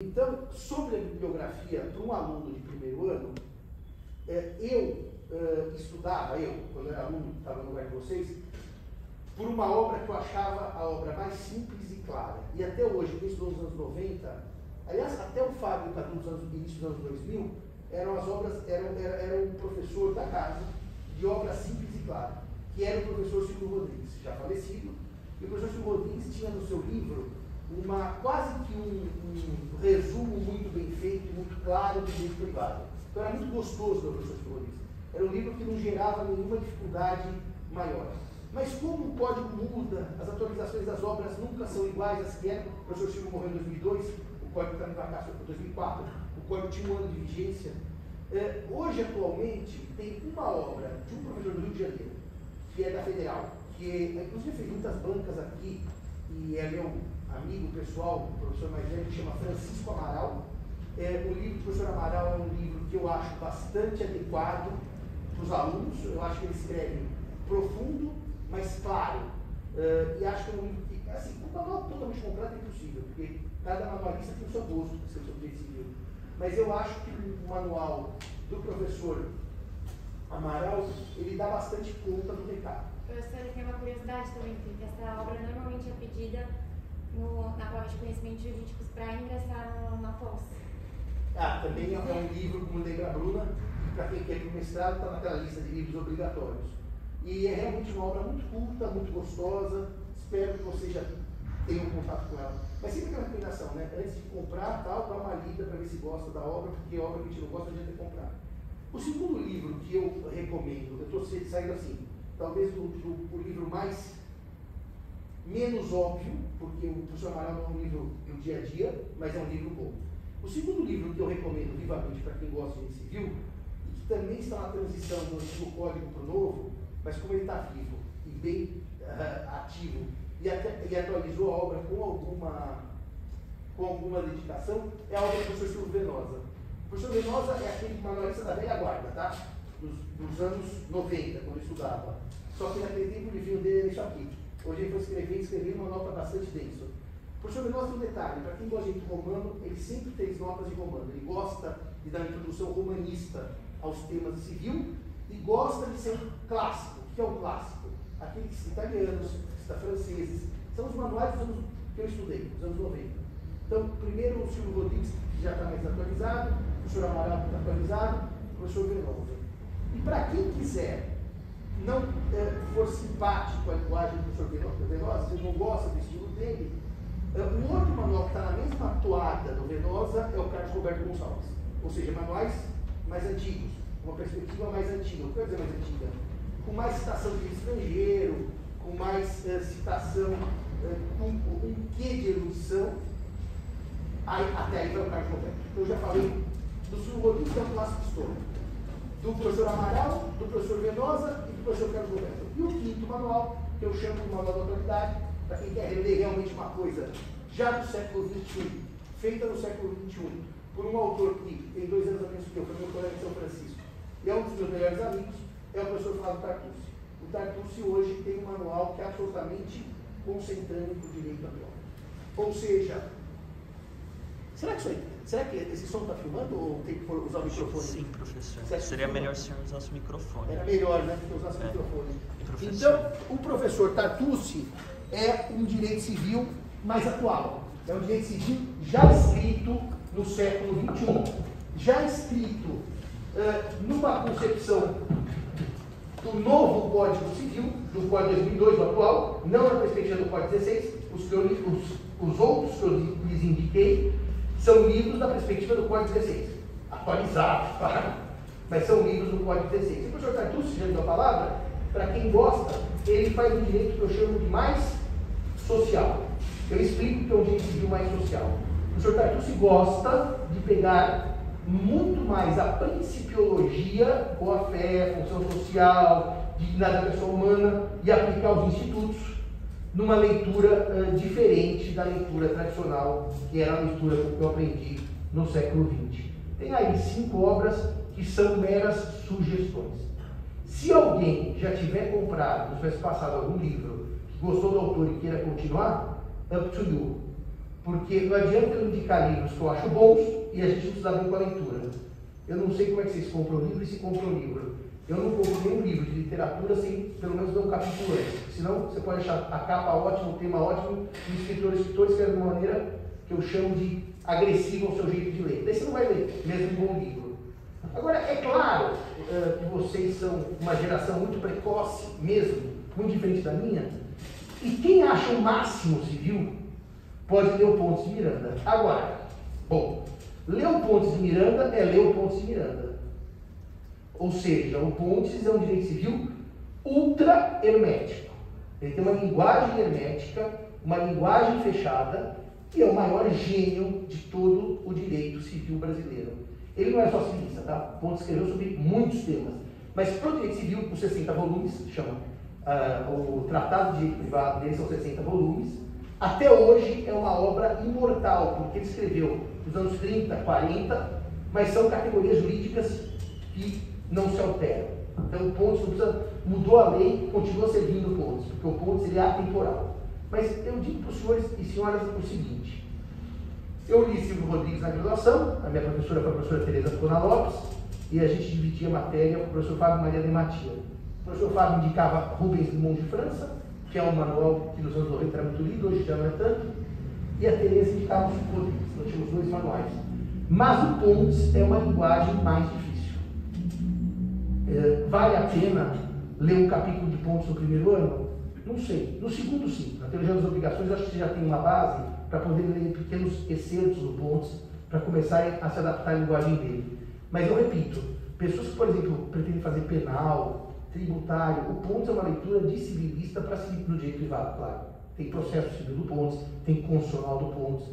Então, sobre a bibliografia para um aluno de primeiro ano, eu estudava, quando eu era aluno, estava no lugar de vocês, por uma obra que eu achava a obra mais simples e clara. E até hoje, quem estudou nos anos 90, aliás, até o Fábio Cadu, no início dos anos 2000, era um professor da casa de obra simples e clara, que era o professor Silvio Rodrigues, já falecido. E o professor Silvio Rodrigues tinha no seu livro quase que um resumo muito bem feito, muito claro do direito privado. Então era muito gostoso do professor Silvio Rodrigues. Era um livro que não gerava nenhuma dificuldade maior. Mas como o código muda, as atualizações das obras nunca são iguais às que eram. O professor Silvio morreu em 2002, o código está no fracasso em 2004, o código tinha um ano de vigência. Hoje, atualmente, tem uma obra de um professor do Rio de Janeiro, que é da Federal, que inclusive fez muitas bancas aqui, e é meu amigo pessoal, o professor mais velho, que chama Francisco Amaral. O livro do professor Amaral é um livro que eu acho bastante adequado para os alunos. Eu acho que ele escreve profundo, mas claro. E acho que é um livro que, assim, um manual totalmente completo é impossível, porque cada manualista tem o seu gosto para escrever sobre direito civil. Mas eu acho que o manual do professor Amaral, ele dá bastante conta do recado. Professor, eu tenho uma curiosidade também, porque essa obra normalmente é pedida na prova de conhecimentos jurídicos para ingressar na pós. Também é um livro, como lembra a Bruna, para quem quer ir para o mestrado, está naquela lista de livros obrigatórios. E é realmente uma obra muito culta, muito gostosa. Espero que vocês já tenham contato com ela. Mas sempre aquela recomendação, né? Antes de comprar, dá uma lida para ver se gosta da obra, porque obra que a gente não gosta, a gente tem que comprar. O segundo livro que eu recomendo, eu estou saindo assim, talvez o livro menos óbvio, porque o professor Amaral não é um livro do dia a dia, mas é um livro bom. O segundo livro que eu recomendo vivamente para quem gosta de direito civil, e que também está na transição do antigo código para o novo, mas como ele está vivo e bem ativo, e atualizou a obra com alguma dedicação, é a obra do professor Silvio Venosa. O professor Venosa é aquele manualista da velha guarda, tá? Dos anos 90, quando eu estudava. Só que naquele tempo o livrinho dele era isso aqui. Hoje ele foi escrever uma nota bastante densa. O professor Venosa tem um detalhe, para quem gosta de romano, ele sempre fez notas de romano. Ele gosta de dar uma introdução romanista aos temas de civil e gosta de ser um clássico. O que é um clássico? Aqueles italianos, franceses, são os manuais dos anos que eu estudei, dos anos 90. Então, primeiro o Silvio Rodrigues, que já está mais atualizado, o professor Amaral, que está atualizado, o professor Venosa. E para quem quiser não for simpático com a linguagem do professor Venosa, se não gosta do estilo dele, um outro manual que está na mesma toada do Venosa é o Carlos Roberto Gonçalves. Ou seja, manuais mais antigos, uma perspectiva mais antiga. O que eu quero dizer mais antiga? Com mais citação de estrangeiro, com mais citação, com um quê de erudição. Até aí vai o Carlos Roberto. Então, eu já falei do Silvio Rodrigues, que é um clássico histórico, do professor Amaral, do professor Venosa e do professor Carlos Roberto. E o quinto manual, que eu chamo de manual da autoridade, para quem quer ler realmente uma coisa já do século XXI, feita no século XXI, por um autor que tem 2 anos a menos que eu, foi meu colega de São Francisco, e é um dos meus melhores amigos, é o professor Flávio Tartucci. O Tartucci hoje tem um manual que é absolutamente concentrando o direito atual. Ou seja, será que esse som está filmando ou tem que usar o microfone? Sim, professor. Seria melhor se eu usasse o microfone. Era melhor, né? Que usasse o microfone. Então, o professor Tartucci é um direito civil mais atual. É um direito civil já escrito no século XXI. Já escrito numa concepção do novo Código Civil, do Código 2002, do atual, não na perspectiva do Código 16. Os outros que eu lhes indiquei são livros da perspectiva do Código 16. Atualizados, claro, mas são livros do Código 16. O professor Tartucci, já deu a palavra, para quem gosta, ele faz um direito que eu chamo de mais social. Eu explico que é um direito civil mais social. O professor Tartucci gosta de pegar muito mais a principiologia, boa-fé, função social, dignidade da pessoa humana e aplicar os institutos numa leitura diferente da leitura tradicional, que era a leitura que eu aprendi no século XX. Tem aí 5 obras que são meras sugestões. Se alguém já tiver comprado, se tivesse passado algum livro, que gostou do autor e queira continuar, up to you. Porque não adianta eu indicar livros que eu acho bons e a gente não precisa bem com a leitura. Eu não sei como é que vocês compram livro e se compram livro. Eu não compro nenhum livro de literatura sem pelo menos dar um capítulo antes. Senão você pode achar a capa ótima, o tema ótimo, e o escritor escreve de uma maneira que eu chamo de agressiva ao seu jeito de ler. Daí você não vai ler, mesmo um bom livro. Agora, é claro que vocês são uma geração muito precoce, mesmo, muito diferente da minha, e quem acha o máximo civil pode ler o Pontes de Miranda. Agora, bom, ler o Pontes de Miranda é ler o Pontes de Miranda. Ou seja, o Pontes é um direito civil ultra hermético. Ele tem uma linguagem hermética, uma linguagem fechada, e é o maior gênio de todo o direito civil brasileiro. Ele não é só civilista, tá? Pontes escreveu sobre muitos temas. Mas para o direito civil, os 60 volumes, chama o Tratado de Direito Privado dele, são 60 volumes. Até hoje é uma obra imortal, porque ele escreveu nos anos 30, 40, mas são categorias jurídicas que não se alteram. Então o Pontes não precisa, mudou a lei, continua servindo o Pontes, porque o Pontes ele é atemporal. Mas eu digo para os senhores e senhoras o seguinte: eu li Silvio Rodrigues na graduação, a minha professora foi a professora Tereza Cona Lopes, e a gente dividia a matéria com o professor Fábio Maria de Matia. O professor Fábio indicava Rubens Dumont de França, que é um manual que nos anos 90 era muito lido, hoje já não é tanto, e a Tereza indicava o Silvio Rodrigues. Nós tínhamos dois manuais. Mas o Pontes é uma linguagem mais difícil. Vale a pena ler um capítulo de Pontes no primeiro ano? Não sei. No segundo, sim. Na teologia das obrigações, acho que você já tem uma base para poder ler pequenos excertos do Pontes, para começarem a se adaptar à linguagem dele. Mas eu repito, pessoas que, por exemplo, pretendem fazer penal, tributário, o Pontes é uma leitura de civilista para civil no direito privado, claro. Tem processo civil do Pontes, tem constitucional do Pontes,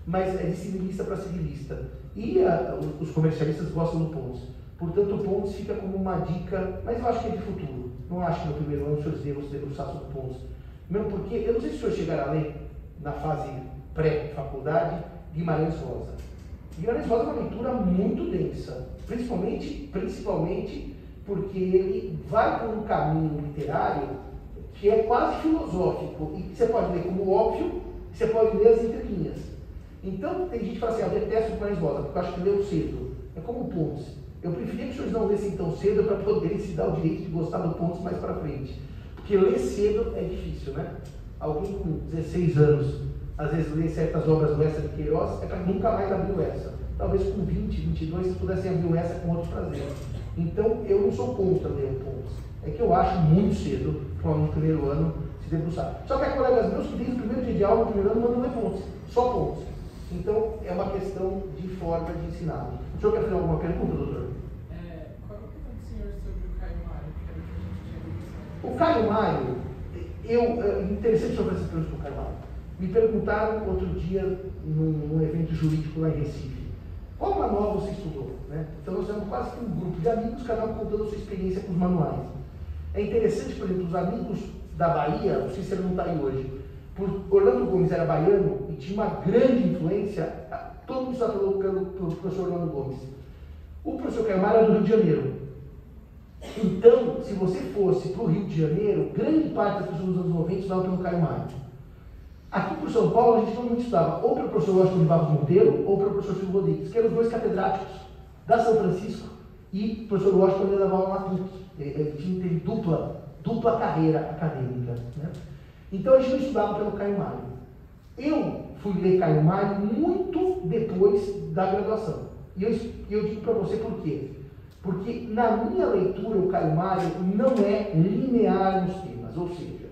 mas é de civilista para civilista. E os comercialistas gostam do Pontes. Portanto, o Pontes fica como uma dica, mas eu acho que é de futuro. Não acho que no primeiro ano os senhores devam se debruçar sobre o Pontes. Mesmo porque, eu não sei se os senhores chegaram a ler, na fase pré-faculdade, Guimarães Rosa. Guimarães Rosa é uma leitura muito densa, principalmente porque ele vai por um caminho literário que é quase filosófico, e você pode ler como óbvio, você pode ler as entrelinhas. Então, tem gente que fala assim, eu detesto Guimarães Rosa, porque eu acho que leu cedo. É como o Pontes. Eu preferia que os senhores não lessem tão cedo para poderem se dar o direito de gostar do Pontes mais para frente. Porque ler cedo é difícil, né? Alguém com 16 anos, às vezes lê certas obras do Essa de Queiroz, é para nunca mais abrir o Essa. Talvez com 20, 22, vocês pudessem abrir o Essa com outro prazer. Então, eu não sou contra ler o Pontes. É que eu acho muito cedo para no primeiro ano se debruçar. Só que há colegas meus que desde o primeiro dia de aula, no primeiro ano, mandam ler Pontes. Só Pontes. Então, é uma questão de forma de ensinar. O senhor quer fazer alguma pergunta, doutor? Qual é a opinião do senhor sobre o Caio Mário? O Caio Mário, interessante sobre essa pergunta do Caio Mário. Me perguntaram outro dia num evento jurídico lá em Recife, qual manual você estudou? Né? Então nós temos quase que um grupo de amigos, cada um contando a sua experiência com os manuais. É interessante, por exemplo, os amigos da Bahia, o Cícero não está aí hoje, Orlando Gomes era baiano e tinha uma grande influência, todo mundo estava pelo professor Orlando Gomes. O professor Caio Mário era do Rio de Janeiro. Então, se você fosse para o Rio de Janeiro, grande parte das pessoas dos anos 90 estudavam pelo Caio Mário. Aqui para o São Paulo, a gente normalmente estudava ou pelo professor Washington de Barros Monteiro ou pelo professor Silvio Rodrigues, que eram os dois catedráticos da São Francisco, e o professor Washington ele dava aula na PUC. Ele teve dupla carreira acadêmica. Né? Então a gente não estudava pelo Caio Mário. Eu fui ler Caio Mário muito depois da graduação. E eu digo para você por quê? Porque na minha leitura o Caio Mário não é linear nos temas. Ou seja,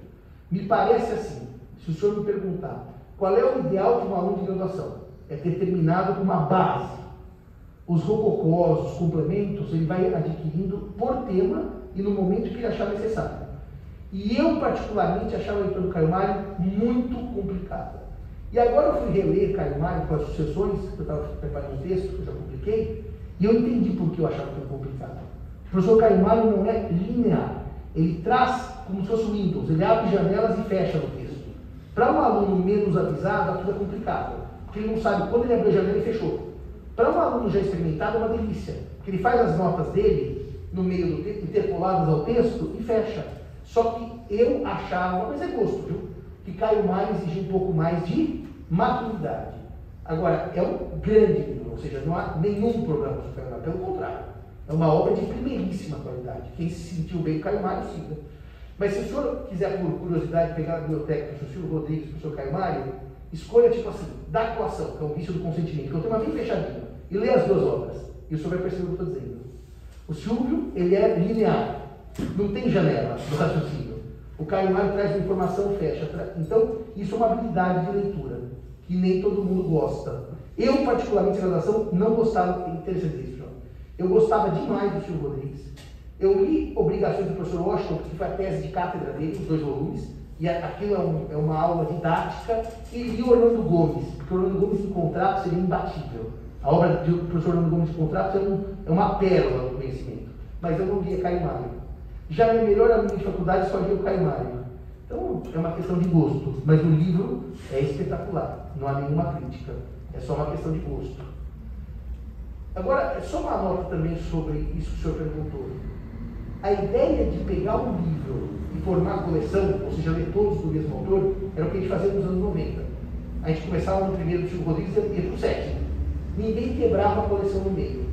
me parece assim, se o senhor me perguntar qual é o ideal de um aluno de graduação, é determinado com uma base. Os rococós, os complementos, ele vai adquirindo por tema e no momento que ele achar necessário. E eu, particularmente, achava a leitura do Caio Mário muito complicada. E agora eu fui reler Caio Mário com as sucessões, que eu estava preparando um texto, que eu já publiquei, e eu entendi por que eu achava tão complicado. O professor Caio Mário não é linear. Ele traz como se fosse um Windows, ele abre janelas e fecha no texto. Para um aluno menos avisado, aquilo é complicado, porque ele não sabe quando ele abriu a janela e fechou. Para um aluno já experimentado, é uma delícia, porque ele faz as notas dele, no meio do texto, interpoladas ao texto, e fecha. Só que eu achava, mas é gosto, viu? Que Caio Mário exigia um pouco mais de maturidade. Agora, é um grande livro, ou seja, não há nenhum problema com o Caio Mário, pelo contrário. É uma obra de primeiríssima qualidade. Quem se sentiu bem com o Caio Mário, siga. Mas se o senhor quiser, por curiosidade, pegar a biblioteca do Sr. Silvio Rodrigues, do Sr. Caio Mário, escolha, tipo assim, da coação, que é o vício do consentimento, que é um tema bem fechadinho, e lê as duas obras. E o senhor vai perceber o que eu estou dizendo. O Silvio, ele é linear, não tem janela do raciocínio. O Caio Mário traz uma informação, fecha. Então, isso é uma habilidade de leitura, que nem todo mundo gosta. Eu, particularmente, na graduação, não gostava, interessante isso, João. Eu gostava demais do Silvio Rodrigues. Eu li Obrigações do Professor Washington, que foi a tese de cátedra dele, os 2 volumes, e aquilo é uma aula didática, e li Orlando Gomes, porque Orlando Gomes em contrato seria imbatível. A obra do professor Orlando Gomes em contrato é uma pérola do conhecimento, mas eu não lia Caio Mário. Já minha melhor amiga de faculdade só lia o Caio Mário. Então é uma questão de gosto, mas o livro é espetacular, não há nenhuma crítica, é só uma questão de gosto. Agora, só uma nota também sobre isso que o senhor perguntou. A ideia de pegar um livro e formar coleção, ou seja, ler todos do mesmo autor, era o que a gente fazia nos anos 90. A gente começava no primeiro do Silvio Rodrigues e ia para o 7. Ninguém quebrava a coleção no meio.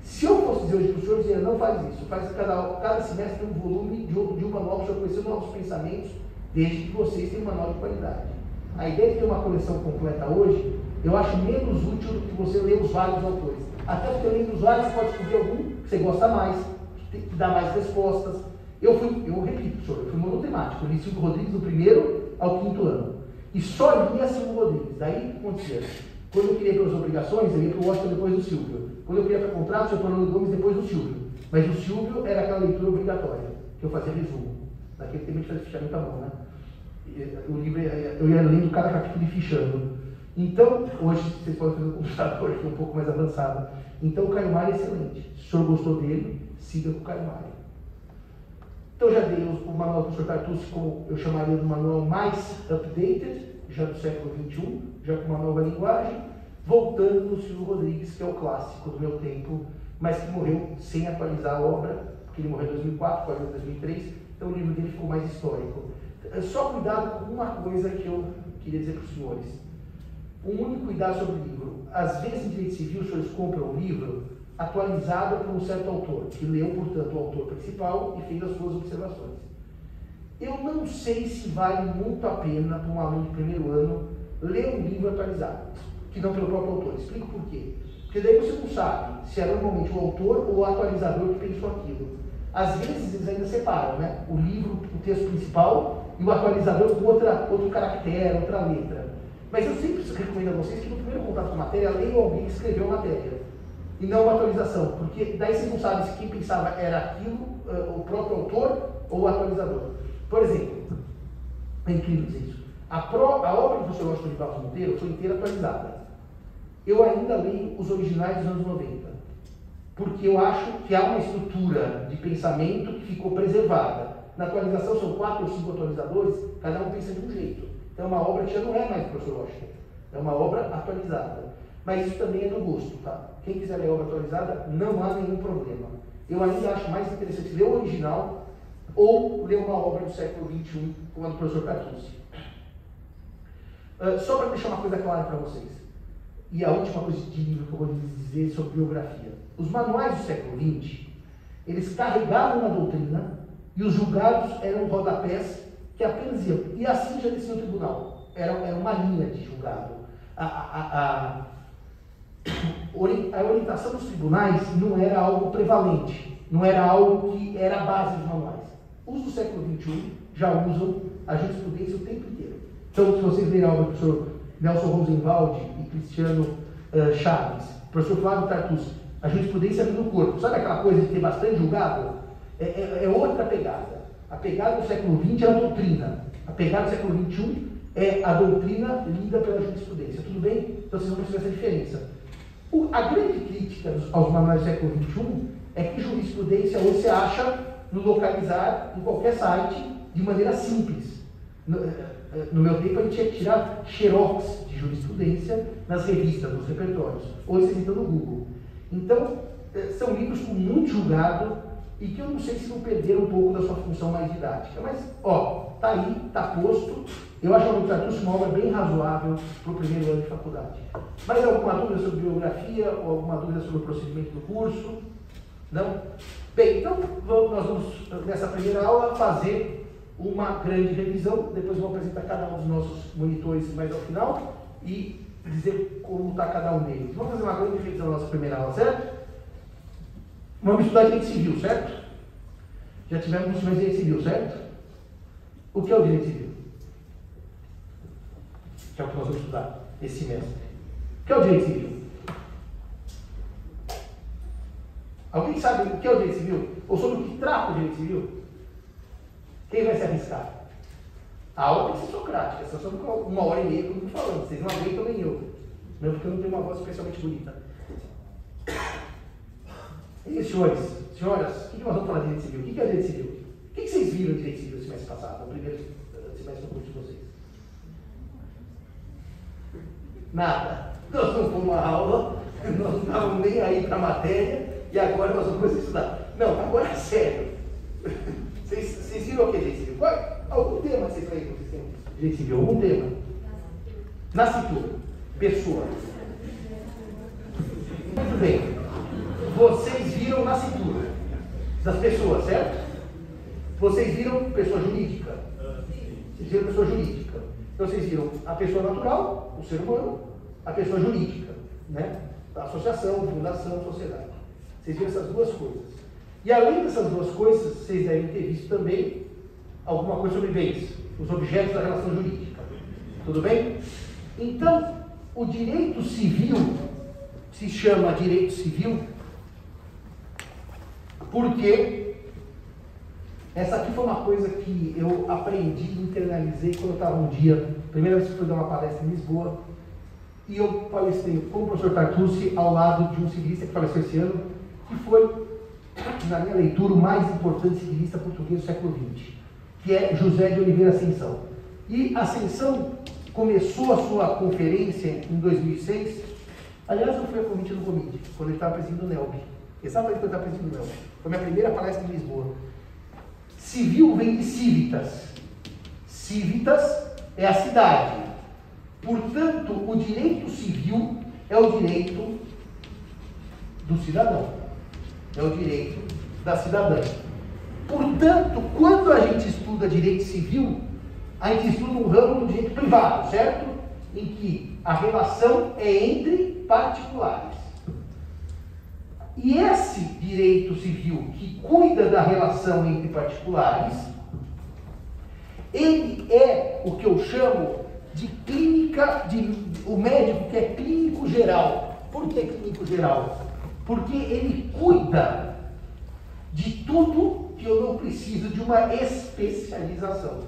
Se eu fosse dizer hoje para o senhor, eu dizia, não faz isso. Faz cada semestre um volume de um manual para o senhor conhecer novos pensamentos, desde que vocês tenham um manual de qualidade. A ideia de ter uma coleção completa hoje, eu acho menos útil do que você ler os vários autores. Até porque lendo os vários, você pode escolher algum que você gosta mais, que dá mais respostas. Eu repito, senhor, eu fui monotemático. Eu li Silvio Rodrigues do 1º ao 5º ano. E só lia Silvio Rodrigues. Daí o que acontecia? Quando eu queria ir para as obrigações, eu ia para o Washington depois do Silvio. Quando eu queria para contratos, eu ia para o Orlando Gomes depois do Silvio. Mas o Silvio era aquela leitura obrigatória, que eu fazia resumo. Naquele tempo a gente fazia fichamento à mão, né? O livro, eu ia lendo cada capítulo e fichando. Então, hoje vocês podem fazer um computador que é um pouco mais avançado. Então, o Caio Mário é excelente. Se o senhor gostou dele, siga com o Caio Mário. Então, já dei o manual do Sr. Tartucci, como eu chamaria do manual mais updated, já do século XXI, já com uma nova linguagem, voltando no Silvio Rodrigues, que é o clássico do meu tempo, mas que morreu sem atualizar a obra, porque ele morreu em 2004, foi em 2003, então o livro dele ficou mais histórico. Só cuidado com uma coisa que eu queria dizer para os senhores. Um único cuidado sobre o livro. Às vezes, em direito civil, os senhores compram um livro atualizado por um certo autor, que leu, portanto, o autor principal e fez as suas observações. Eu não sei se vale muito a pena para um aluno de primeiro ano ler um livro atualizado, que não pelo próprio autor. Explico por quê. Porque daí você não sabe se é normalmente o autor ou o atualizador que pensou aquilo. Às vezes eles ainda separam, né? O livro, o texto principal e o atualizador com outro caractere, outra letra. Mas eu sempre recomendo a vocês que no primeiro contato com a matéria, leiam alguém que escreveu a matéria. E não uma atualização, porque daí vocês não sabem se quem pensava era aquilo, o próprio autor ou o atualizador. Por exemplo, é incrível dizer isso. A obra do professor Washington de Barros Monteiro foi inteira atualizada. Eu ainda leio os originais dos anos 90, porque eu acho que há uma estrutura de pensamento que ficou preservada. Na atualização são 4 ou 5 atualizadores, cada um pensa de um jeito. Então é uma obra que já não é mais do professor Washington, é uma obra atualizada. Mas isso também é do gosto, tá? Quem quiser ler a obra atualizada, não há nenhum problema. Eu ainda acho mais interessante ler o original ou ler uma obra do século XXI, como a do professor Tartucci. Só para deixar uma coisa clara para vocês, e a última coisa de livro que eu vou dizer sobre biografia. Os manuais do século XX, eles carregavam na doutrina e os julgados eram rodapés que apenas iam. E assim já decidiu o tribunal. Era uma linha de julgado. A orientação dos tribunais não era algo prevalente, não era algo que era a base dos manuais. Os do século XXI já usam a jurisprudência o tempo inteiro. Então, se vocês lerem a obra do professor Nelson Rosenwald e Cristiano Chaves, professor Flávio Tartucci, a jurisprudência vem no corpo. Sabe aquela coisa de ter bastante julgado? É outra pegada. A pegada do século XX é a doutrina. A pegada do século XXI é a doutrina lida pela jurisprudência. Tudo bem? Então vocês vão perceber essa diferença. A grande crítica aos manuais do século XXI é que jurisprudência hoje você acha no localizar em qualquer site de maneira simples. No meu tempo a gente tinha que tirar xerox de jurisprudência nas revistas, nos repertórios. Hoje vocês estão no Google. Então, são livros com muito julgado e que eu não sei se não perderam um pouco da sua função mais didática. Mas, ó, tá aí, tá posto. Eu acho a literatura uma obra bem razoável para o primeiro ano de faculdade. Mais alguma dúvida sobre biografia ou alguma dúvida sobre o procedimento do curso? Não? Bem, então nós vamos, nessa primeira aula, fazer uma grande revisão. Depois eu vou apresentar cada um dos nossos monitores mais ao final e dizer como está cada um deles. Vamos fazer uma grande revisão na nossa primeira aula, certo? Vamos estudar direito civil, certo? Já tivemos noções de direito civil, certo? O que é o direito civil? Que é o que nós vamos estudar esse semestre. O que é o direito civil? Alguém sabe o que é o direito civil? Ou sobre o que trata o direito civil? Quem vai se arriscar? A aula tem que ser socrática, só sobre 1h30 que eu estou falando. Vocês não aguentam nem eu. Mesmo porque eu não tenho uma voz especialmente bonita. E senhores, senhoras, o que nós vamos falar de direito civil? O que é direito civil? O que vocês viram de direito civil no semestre passado, no primeiro semestre do curso de vocês? Nada. Nós não fomos à aula, nós não estávamos nem aí para a matéria, e agora nós vamos estudar. Não, agora é sério. Vocês viram o que é direito civil? Algum tema que vocês leem no sistema de direito civil? Algum tema? Nascitura. Pessoa. Muito bem. Vocês viram nascitura das pessoas, certo? Vocês viram pessoa jurídica? Vocês viram pessoa jurídica. Então vocês viram a pessoa natural, o ser humano, a pessoa jurídica, né? A associação, fundação, sociedade. Vocês viram essas duas coisas. E além dessas duas coisas, vocês devem ter visto também alguma coisa sobre bens, os objetos da relação jurídica. Tudo bem? Então, o direito civil se chama direito civil porque essa aqui foi uma coisa que eu aprendi e internalizei quando eu estava um dia, primeira vez que fui dar uma palestra em Lisboa, e eu palestrei com o professor Tartucci ao lado de um civilista que faleceu esse ano, que foi, na minha leitura, o mais importante civilista português do século XX, que é José de Oliveira Ascensão. E Ascensão começou a sua conferência em 2006, aliás, eu fui a convite do COMID, quando ele estava presidindo o NELB. Exatamente quando eu estava presidindo o NELB. Foi minha primeira palestra em Lisboa. Civil vem de civitas. Civitas é a cidade. Portanto, o direito civil é o direito do cidadão. É o direito da cidadã. Portanto, quando a gente estuda direito civil, a gente estuda um ramo do direito privado, certo? Em que a relação é entre particulares. E esse direito civil que cuida da relação entre particulares, ele é o que eu chamo de clínica, o médico que é clínico geral. Por que clínico geral? Porque ele cuida de tudo que eu não preciso de uma especialização.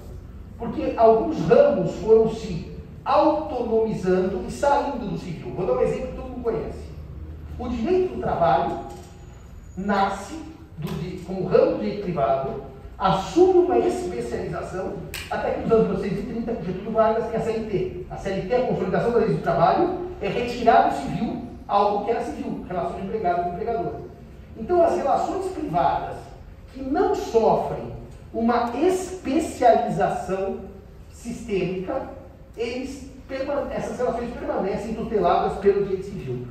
Porque alguns ramos foram se autonomizando e saindo do civil. Vou dar um exemplo que todo mundo conhece. O direito do trabalho nasce como ramo do direito privado, assume uma especialização, até que nos anos 1930, com Getúlio Vargas, tem a CLT. A CLT, a Consolidação da Lei do Trabalho, é retirar do civil algo que era civil, relação de empregado com empregador. Então, as relações privadas que não sofrem uma especialização sistêmica, essas relações permanecem tuteladas pelo direito civil.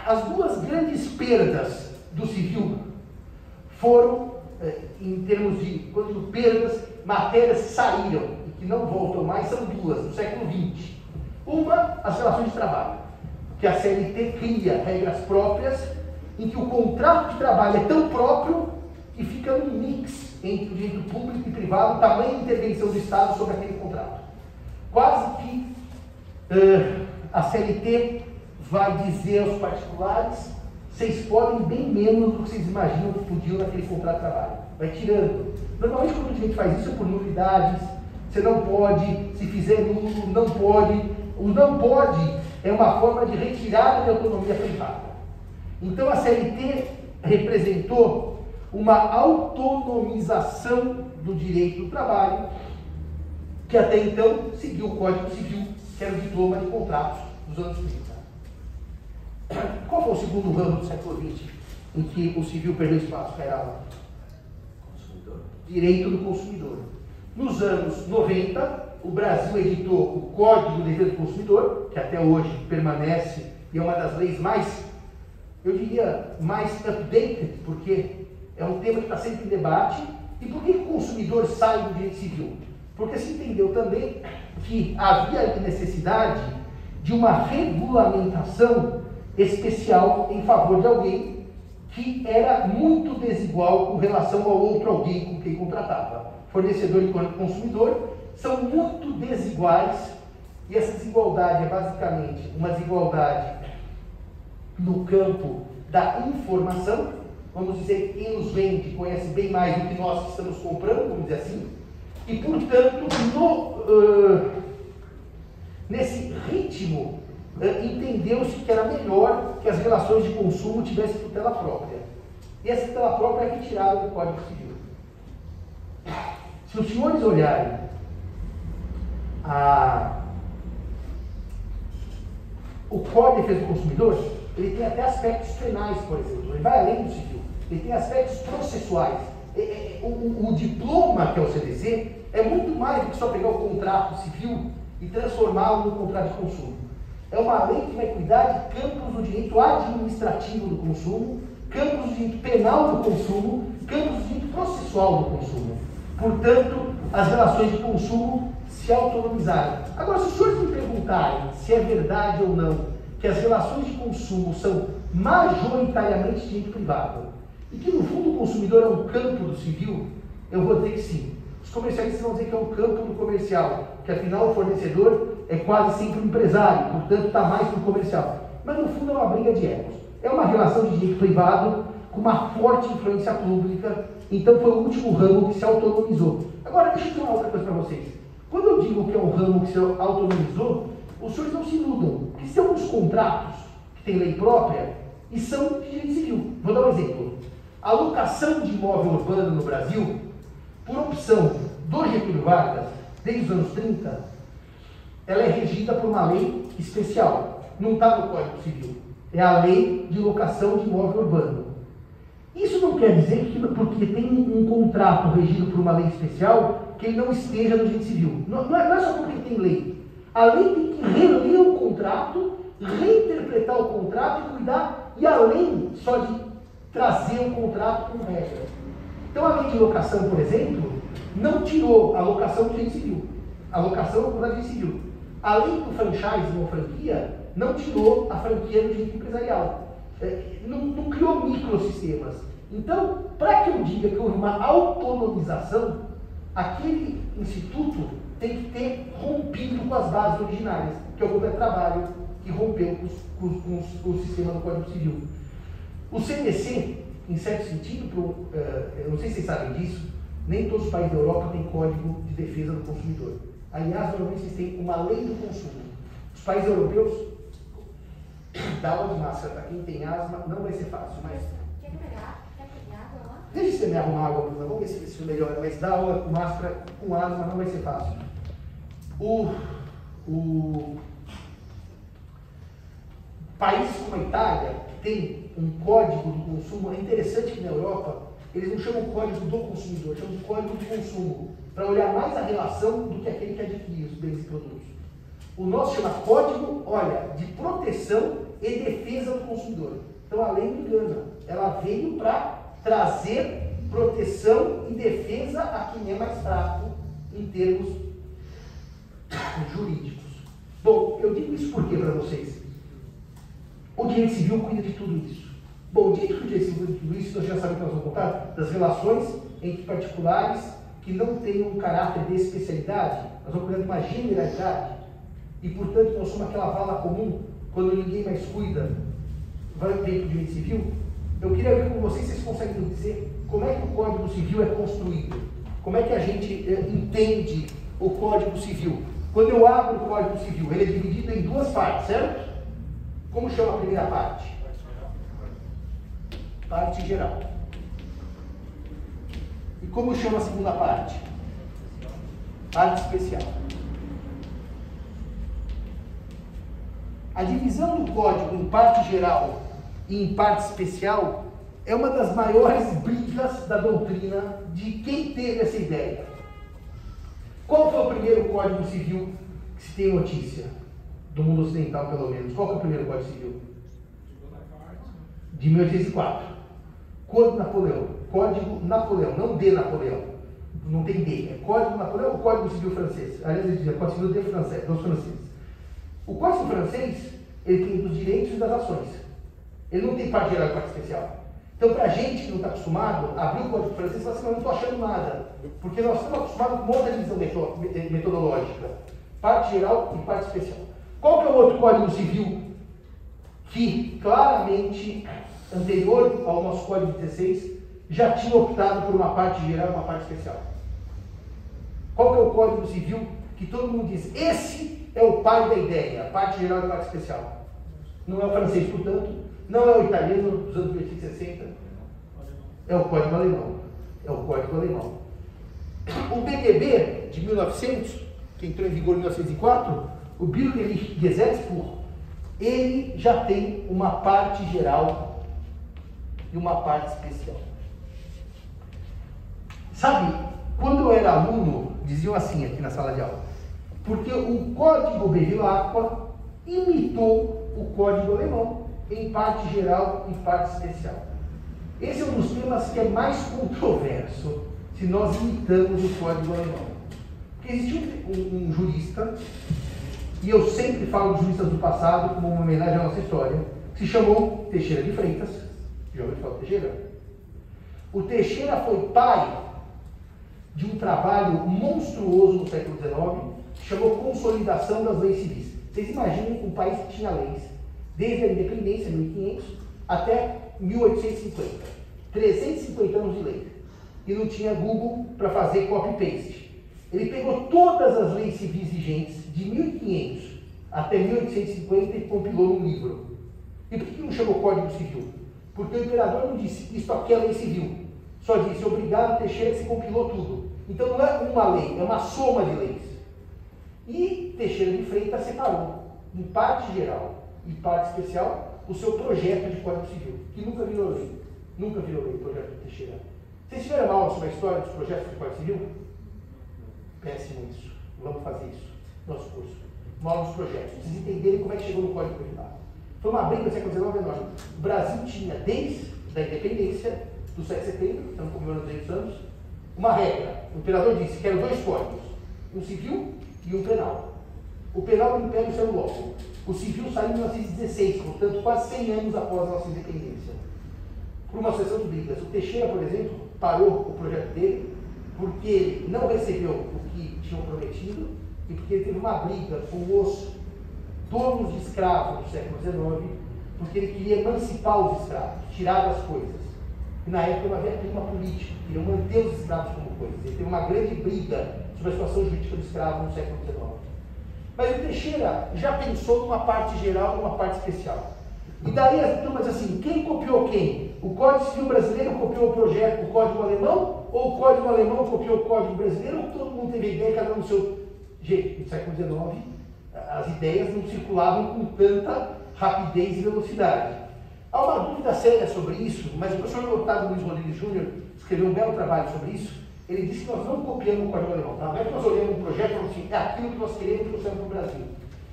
As duas grandes perdas do civil foram, em termos de, quando perdas, matérias que saíram e que não voltam mais, são duas, no século XX. Uma, as relações de trabalho, que a CLT cria regras próprias, em que o contrato de trabalho é tão próprio que fica um mix entre o direito público e privado, tamanha intervenção do Estado sobre aquele contrato. Quase que a CLT vai dizer aos particulares: vocês podem bem menos do que vocês imaginam que podiam naquele contrato de trabalho. Vai tirando. Normalmente, quando a gente faz isso, é por nulidades. Você não pode, se fizer nulo, não pode. O não pode é uma forma de retirada de autonomia privada. Então, a CLT representou uma autonomização do direito do trabalho, que até então seguiu o Código Civil, que era o diploma de contratos dos anos 30. Qual foi o segundo ramo do século XX em que o civil perdeu espaço? Era direito do consumidor. Nos anos 90, o Brasil editou o Código de Defesa do Consumidor, que até hoje permanece e é uma das leis mais, eu diria, mais updated, porque é um tema que está sempre em debate. E por que o consumidor sai do direito civil? Porque se entendeu também que havia necessidade de uma regulamentação especial em favor de alguém que era muito desigual com relação ao outro alguém com quem contratava. Fornecedor e consumidor são muito desiguais, e essa desigualdade é basicamente uma desigualdade no campo da informação. Vamos dizer que quem nos vende conhece bem mais do que nós que estamos comprando, vamos dizer assim, e portanto nesse ritmo entendeu-se que era melhor que as relações de consumo tivessem tutela própria. E essa tutela própria é retirada do Código Civil. Se os senhores olharem o Código de Defesa do Consumidor, ele tem até aspectos penais, por exemplo, ele vai além do civil, ele tem aspectos processuais. O diploma, que é o CDC, é muito mais do que só pegar o contrato civil e transformá-lo no contrato de consumo. É uma lei que vai cuidar de campos do direito administrativo do consumo, campos do direito penal do consumo, campos do direito processual do consumo. Portanto, as relações de consumo se autonomizaram. Agora, se os senhores me perguntarem se é verdade ou não que as relações de consumo são majoritariamente direito privado e que, no fundo, o consumidor é um campo do civil, eu vou dizer que sim. Os comercialistas vão dizer que é um campo do comercial, que afinal o fornecedor é quase sempre um empresário, portanto está mais para o comercial. Mas no fundo é uma briga de egos. É uma relação de direito privado com uma forte influência pública, então foi o último ramo que se autonomizou. Agora, deixa eu dizer uma outra coisa para vocês. Quando eu digo que é um ramo que se autonomizou, os senhores não se iludam, porque tem alguns contratos que têm lei própria e são de direito civil. Vou dar um exemplo. A locação de imóvel urbano no Brasil, por opção do Getúlio Vargas, desde os anos 30, ela é regida por uma lei especial. Não está no Código Civil. É a Lei de Locação de Imóvel Urbano. Isso não quer dizer que, porque tem um contrato regido por uma lei especial, que ele não esteja no direito civil. Não é só porque tem lei. A lei tem que reler o contrato, reinterpretar o contrato e cuidar, e além só de trazer o contrato com regra. Então a lei de locação, por exemplo, não tirou a locação do direito civil. A locação é o contrato de direito civil. A lei do franchise ou franquia não tirou a franquia do direito empresarial. Não criou microsistemas. Então, para que eu diga que houve uma autonomização, aquele instituto tem que ter rompido com as bases originárias, que é o Grupo de Trabalho, que rompeu com o sistema do Código Civil. O CDC, em certo sentido, eu não sei se vocês sabem disso, nem todos os países da Europa têm Código de Defesa do Consumidor. Aliás, normalmente vocês têm uma lei do consumo. Os países europeus, dá aula de máscara para quem tem asma, não vai ser fácil, mas... Quer pegar água lá? Deixa você me arrumar água, Bruna, vamos ver se isso melhora, mas dar aula com máscara com asma não vai ser fácil. Países como a Itália, que tem um código do consumo, é interessante que na Europa eles não chamam código do consumidor, chamam de código de consumo, para olhar mais a relação do que aquele que adquire os bens e produtos. O nosso chama código, olha, de proteção e defesa do consumidor. Então a lei não engana, ela veio para trazer proteção e defesa a quem é mais fraco em termos jurídicos. Bom, eu digo isso por quê para vocês? O direito civil cuida de tudo isso. Bom, dito que o direito civil cuida de tudo isso, nós já sabemos que nós vamos contar das relações entre particulares que não tenham um caráter de especialidade, nós vamos cuidar de uma generalidade, e portanto nós somos aquela vala comum, quando ninguém mais cuida, vai ter o direito civil. Eu queria ver com vocês, vocês conseguem me dizer como é que o Código Civil é construído? Como é que a gente entende o Código Civil? Quando eu abro o Código Civil, ele é dividido em duas partes, certo? Como chama a primeira parte? Parte geral. E como chama a segunda parte? Parte especial. A divisão do código em parte geral e em parte especial é uma das maiores brigas da doutrina de quem teve essa ideia. Qual foi o primeiro Código Civil que se tem notícia? Do mundo ocidental, pelo menos. Qual foi o primeiro Código Civil? De 1804. Código Napoleão. Código Napoleão, não de Napoleão. Não tem D. É Código Napoleão ou Código Civil francês? Aliás, ele diz, é Código Civil dos franceses. O Código francês, ele tem dos direitos e das ações. Ele não tem parte geral e parte especial. Então, para a gente que não está acostumado, abrir o Código francês e falar assim, mas não estou achando nada. Porque nós estamos acostumados com outra divisão metodológica. Parte geral e parte especial. Qual que é o outro Código Civil que, claramente, anterior ao nosso Código 16, já tinha optado por uma parte geral e uma parte especial? Qual que é o Código Civil que todo mundo diz, esse é o pai da ideia, a parte geral e a parte especial? Não é o francês, portanto, não é o italiano dos anos 1860, é o Código Alemão. É o Código Alemão. O BGB de 1900, que entrou em vigor em 1904, o Bürgerliche Gesetzbuch, ele já tem uma parte geral e uma parte especial. Sabe, quando eu era aluno, diziam assim aqui na sala de aula, porque o Código Bevilacqua imitou o Código Alemão em parte geral e parte especial. Esse é um dos temas que é mais controverso se nós imitamos o Código Alemão. Porque existe um jurista, e eu sempre falo dos juristas do passado como uma homenagem à nossa história, que se chamou Teixeira de Freitas. Já ouviu falar do Teixeira? O Teixeira foi pai de um trabalho monstruoso no século XIX, que chamou Consolidação das Leis Civis. Vocês imaginem um país que tinha leis, desde a independência, 1500, até 1850. 350 anos de lei. E não tinha Google para fazer copy-paste. Ele pegou todas as leis civis vigentes, de 1500 até 1850, e compilou num livro. E por que não chamou Código Civil? Porque o imperador não disse, isso aqui é lei civil. Só disse, obrigado, Teixeira, que se compilou tudo. Então não é uma lei, é uma soma de leis. E Teixeira de Freitas separou, em parte geral e parte especial, o seu projeto de Código Civil, que nunca virou lei. Nunca virou lei o projeto de Teixeira. Vocês tiveram uma aula sobre a história dos projetos de Código Civil? Péssimo isso. Vamos fazer isso. Nosso curso. Uma aula dos projetos. Pra vocês entenderem como é que chegou no Código Civil. Foi uma briga do século XIX enorme. O Brasil tinha, desde a independência, do 7 de setembro, estamos comemorando 200 anos, uma regra. O imperador disse que eram dois códigos, um civil e um penal. O penal do Império saiu logo. O civil saiu em 1916, portanto, quase 100 anos após a nossa independência. Por uma sucessão de brigas. O Teixeira, por exemplo, parou o projeto dele porque ele não recebeu o que tinham prometido e porque ele teve uma briga com os donos de escravos do século XIX, porque ele queria emancipar os escravos, tirar das coisas. E na época não havia clima político, queriam manter os escravos como coisas. Ele teve uma grande briga sobre a situação jurídica do escravo no século XIX. Mas o Teixeira já pensou numa parte geral e numa parte especial. E daí as turmas assim, quem copiou quem? O Código Civil brasileiro copiou o projeto, o Código Alemão? Ou o Código Alemão copiou o Código brasileiro? Ou todo mundo teve ideia, cada um no seu jeito? No século XIX, as ideias não circulavam com tanta rapidez e velocidade. Há uma dúvida séria sobre isso, mas o professor Otávio Luiz Rodrigues Júnior escreveu um belo trabalho sobre isso. Ele disse que nós não copiamos o Código Alemão. Tá? Não é que nós olhamos um projeto e falamos assim, é aquilo que nós queremos e trouxemos para o Brasil.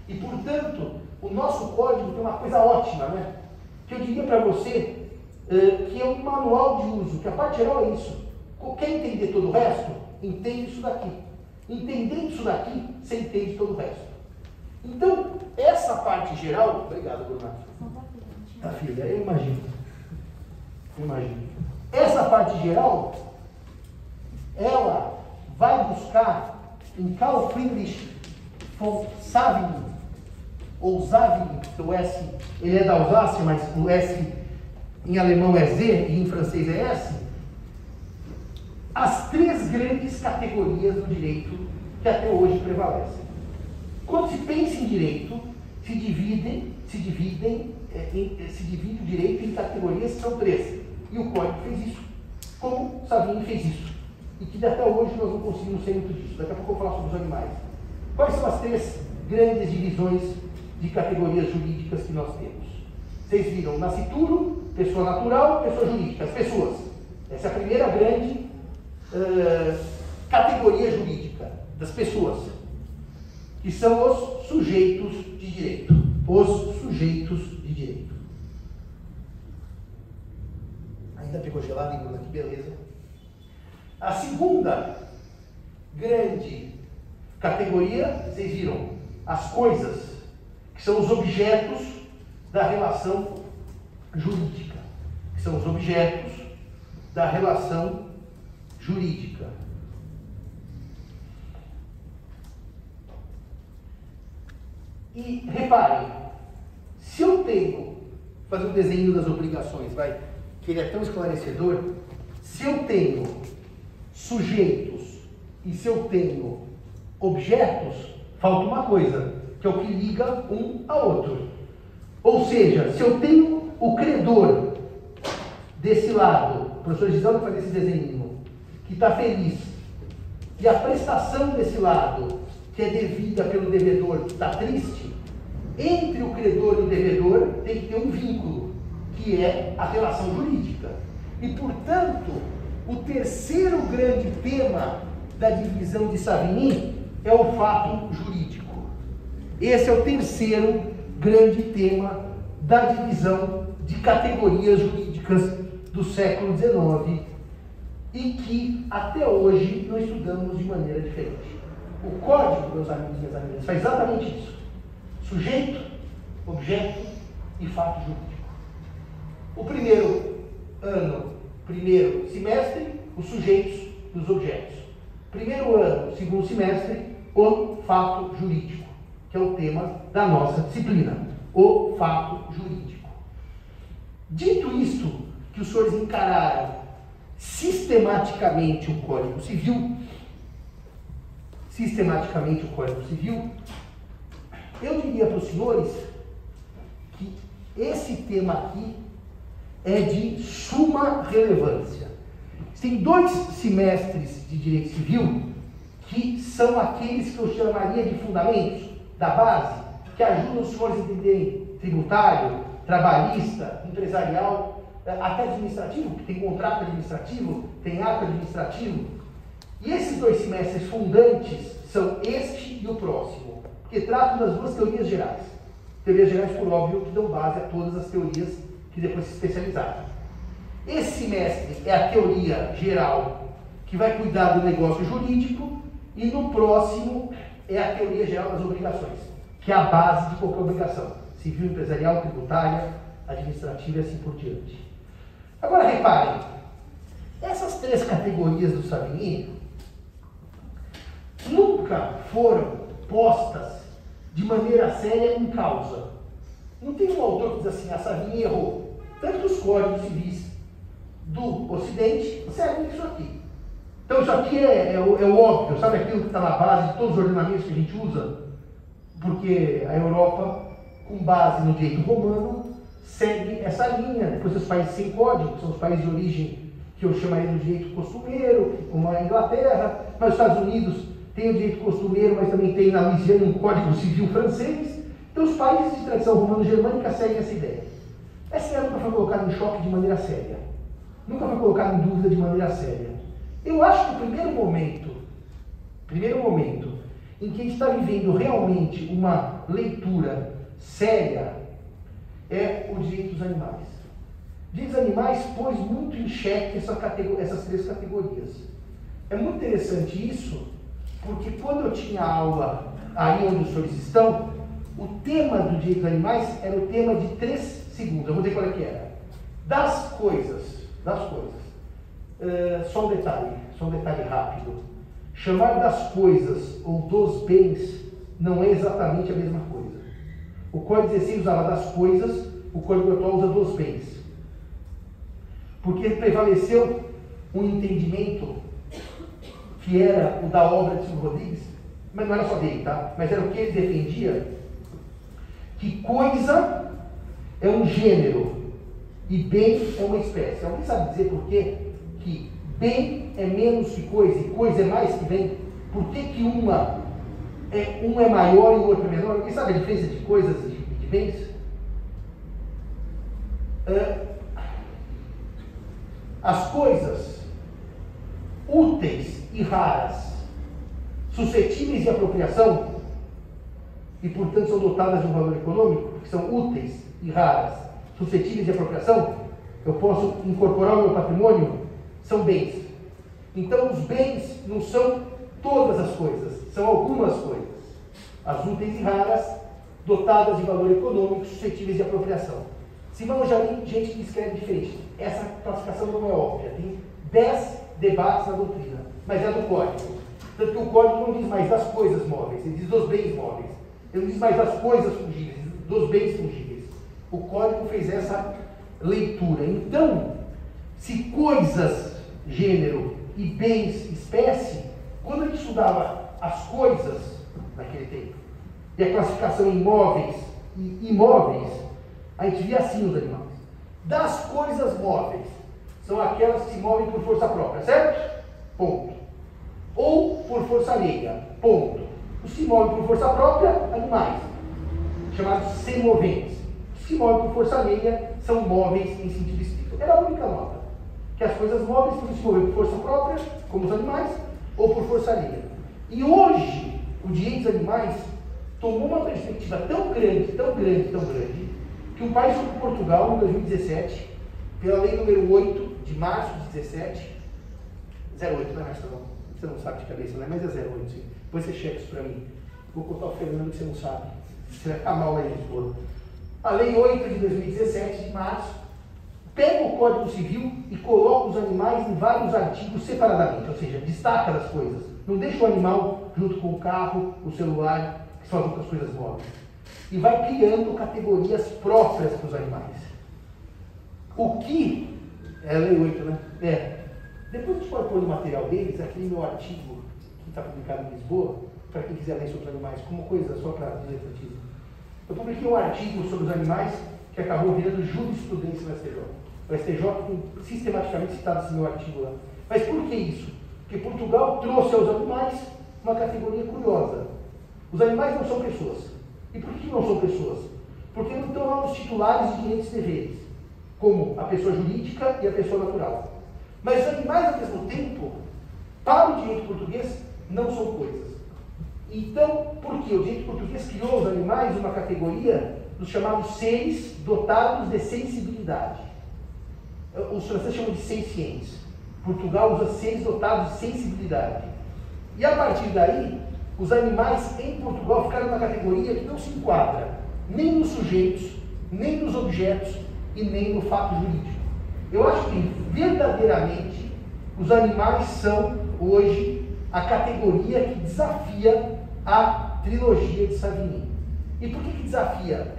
E, portanto, o nosso código tem uma coisa ótima, né? Que eu diria para você que é um manual de uso, que a parte geral é isso. Quer entender todo o resto? Entende isso daqui. Entendendo isso daqui, você entende todo o resto. Então, essa parte geral... Obrigado, Brunato. Tá, filha, eu imagino. Essa parte geral, ela vai buscar em Carl Friedrich von Savigny, ou Savigny, que o S, ele é da Alsácia, mas o S em alemão é Z e em francês é S, as três grandes categorias do direito que até hoje prevalecem. Quando se pensa em direito, se divide o direito em categorias que são três. E o Código fez isso, como Savigny fez isso. E que até hoje nós não conseguimos ser muito disso. Daqui a pouco eu vou falar sobre os animais. Quais são as três grandes divisões de categorias jurídicas que nós temos? Vocês viram nascituro, pessoa natural, pessoa jurídica, as pessoas. Essa é a primeira grande categoria jurídica das pessoas, que são os sujeitos de direito. Os sujeitos de direito. Ainda pegou gelado, hein, Bruna? Que beleza. A segunda grande categoria, vocês viram, as coisas, que são os objetos da relação jurídica. Que são os objetos da relação jurídica. E reparem, se eu tenho, fazer um desenho das obrigações, vai, que ele é tão esclarecedor, se eu tenho sujeitos e se eu tenho objetos, falta uma coisa, que é o que liga um ao outro. Ou seja, se eu tenho o credor desse lado, o professor Gisele vai fazer esse desenho, que está feliz, e a prestação desse lado, que é devida pelo devedor, que está triste, entre o credor e o devedor tem que ter um vínculo, que é a relação jurídica. E, portanto, o terceiro grande tema da divisão de Savigny é o fato jurídico. Esse é o terceiro grande tema da divisão de categorias jurídicas do século XIX e que até hoje nós estudamos de maneira diferente. O código, meus amigos e minhas amigas, faz exatamente isso. Sujeito, objeto e fato jurídico. O primeiro ano, primeiro semestre, os sujeitos e os objetos. Primeiro ano, segundo semestre, o fato jurídico, que é o tema da nossa disciplina. O fato jurídico. Dito isto, que os senhores encararam sistematicamente o Código Civil, eu diria para os senhores que esse tema aqui é de suma relevância. Tem 2 semestres de Direito Civil que são aqueles que eu chamaria de fundamentos da base, que ajudam os senhores a entenderem tributário, trabalhista, empresarial, até administrativo, que tem contrato administrativo, tem ato administrativo. E esses 2 semestres fundantes são este e o próximo, que tratam das 2 teorias gerais. Teorias gerais, por óbvio, que dão base a todas as teorias que depois se especializaram. Esse semestre é a teoria geral, que vai cuidar do negócio jurídico, e no próximo é a teoria geral das obrigações, que é a base de qualquer obrigação, civil, empresarial, tributária, administrativa e assim por diante. Agora reparem, essas 3 categorias do Savigny nunca foram postas de maneira séria em causa. Não tem um autor que diz assim, a Savigny errou. Tanto os códigos civis do Ocidente servem isso aqui. Então isso aqui é o óbvio, sabe aquilo que está na base de todos os ordenamentos que a gente usa? Porque a Europa, com base no direito romano, segue essa linha. Depois os países sem código, que são os países de origem que eu chamaria do direito costumeiro, como a Inglaterra, mas os Estados Unidos tem o direito costumeiro, mas também tem na Louisiana um código civil francês. Então os países de tradição romano-germânica seguem essa ideia. Essa ideia nunca foi colocada em choque de maneira séria. Nunca foi colocada em dúvida de maneira séria. Eu acho que o primeiro momento em que a gente está vivendo realmente uma leitura séria é o direito dos animais. O direito dos animais pôs muito em xeque essas 3 categorias. É muito interessante isso, porque quando eu tinha aula aí onde os senhores estão, o tema do direito dos animais era o tema de 3 segundos. Eu vou dizer qual é que era. Das coisas. Só um detalhe rápido. Chamar das coisas ou dos bens não é exatamente a mesma coisa. O Código 16 usava das coisas, o Código atual usa dos bens. Porque prevaleceu um entendimento que era o da obra de Silvio Rodrigues, mas não era só dele, tá? Mas era o que ele defendia, que coisa é um gênero e bem é uma espécie. Alguém sabe dizer por quê que bem é menos que coisa e coisa é mais que bem? Por que um é maior e o outro é menor? Alguém sabe a diferença de coisas e de bens? as coisas úteis e raras, suscetíveis de apropriação, e portanto são dotadas de um valor econômico, que são úteis e raras, suscetíveis de apropriação, eu posso incorporar ao meu patrimônio, são bens. Então os bens não são todas as coisas, são algumas coisas. As úteis e raras, dotadas de valor econômico, suscetíveis de apropriação. Simão, eu já vi gente que escreve diferente. Essa classificação não é óbvia. Tem 10 debates na doutrina, mas é do código. Tanto que o código não diz mais das coisas móveis, ele diz dos bens móveis. Ele não diz mais das coisas fungíveis, ele diz dos bens fungíveis. O código fez essa leitura. Então, se coisas, gênero, e bens, espécie, quando a gente estudava as coisas naquele tempo, e a classificação em móveis e imóveis, a gente via assim os animais. Das coisas móveis, são aquelas que se movem por força própria, certo? Ponto. Ou por força alheia, ponto. Os que se movem por força própria, animais, chamados semoventes. Os que se movem por força alheia são móveis em sentido estrito. Era a única nota. Que as coisas móveis podem se mover por força própria, como os animais, ou por força alheia. E hoje, o direito dos animais tomou uma perspectiva tão grande, que um país como Portugal, em 2017, pela lei número 8, de março de 17, 08, não é mais, tá bom? Você não sabe de cabeça, não é? Mas é 08, sim. Depois você checa isso para mim. Vou contar o Fernando que você não sabe. Você vai ficar mal aí, Lisboa. A lei 8 de 2017, de março, pega o Código Civil e coloca os animais em vários artigos separadamente, ou seja, destaca das coisas. Não deixa o animal junto com o carro, o celular, que são as outras coisas móveis. E vai criando categorias próprias para os animais. O que... É a lei 8, né? Depois a gente pode pôr no material deles, aquele meu artigo, que está publicado em Lisboa, para quem quiser ler sobre os animais, como coisa só para refletir. Eu publiquei um artigo sobre os animais que acabou virando jurisprudência no STJ. O STJ tem sistematicamente citado esse meu artigo lá. Mas por que isso? Porque Portugal trouxe aos animais uma categoria curiosa. Os animais não são pessoas. E por que não são pessoas? Porque não estão lá nos titulares de direitos e deveres, como a pessoa jurídica e a pessoa natural. Mas os animais, ao mesmo tempo, para o direito português, não são coisas. Então, por que? O direito português criou os animais uma categoria dos chamados seres dotados de sensibilidade. Os franceses chamam de sencientes. Portugal usa seres dotados de sensibilidade. E a partir daí, os animais em Portugal ficaram numa categoria que não se enquadra nem nos sujeitos, nem nos objetos e nem no fato jurídico. Eu acho que verdadeiramente os animais são hoje a categoria que desafia a trilogia de Savigny. E por que desafia?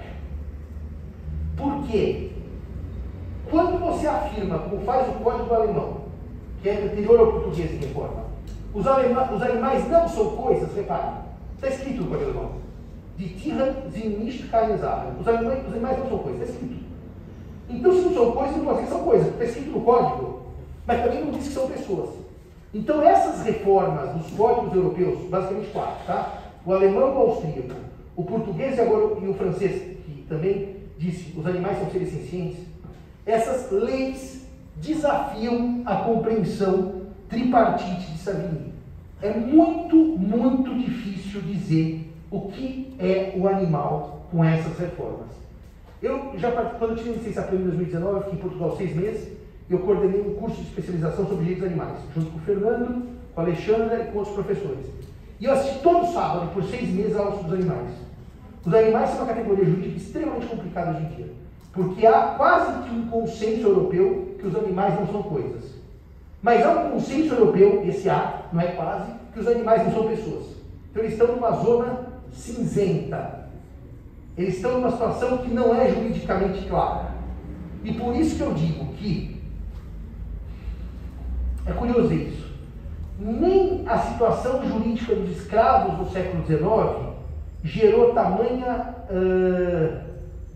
Porque quando você afirma, como faz o Código Alemão, que é anterior ao português em reforma, os animais não são coisas, reparem, está escrito no Código Alemão, Die Tiere sind nicht keine Sachen. Os animais não são coisas, está escrito. Então, se não são coisas, não pode dizer que são coisas, está escrito no Código, mas também não diz que são pessoas. Então, essas reformas dos códigos europeus, basicamente 4, tá? O alemão e o austríaco, o português e o francês, que também disse os animais são seres sencientes, essas leis desafiam a compreensão tripartite de Savigny. É muito difícil dizer o que é o animal com essas reformas. Quando eu tive licença plena em 2019, eu fiquei em Portugal 6 meses, eu coordenei um curso de especialização sobre direitos animais, junto com o Fernando, com a Alexandra e com outros professores. E eu assisti todo sábado, por 6 meses, a aula sobre os animais. Os animais são uma categoria jurídica extremamente complicada hoje em dia, porque há quase que um consenso europeu que os animais não são coisas. Mas há um consenso europeu, esse há, não é quase, que os animais não são pessoas. Então eles estão numa zona cinzenta. Eles estão numa situação que não é juridicamente clara. E por isso que eu digo que é curioso isso. Nem a situação jurídica dos escravos no século XIX gerou tamanha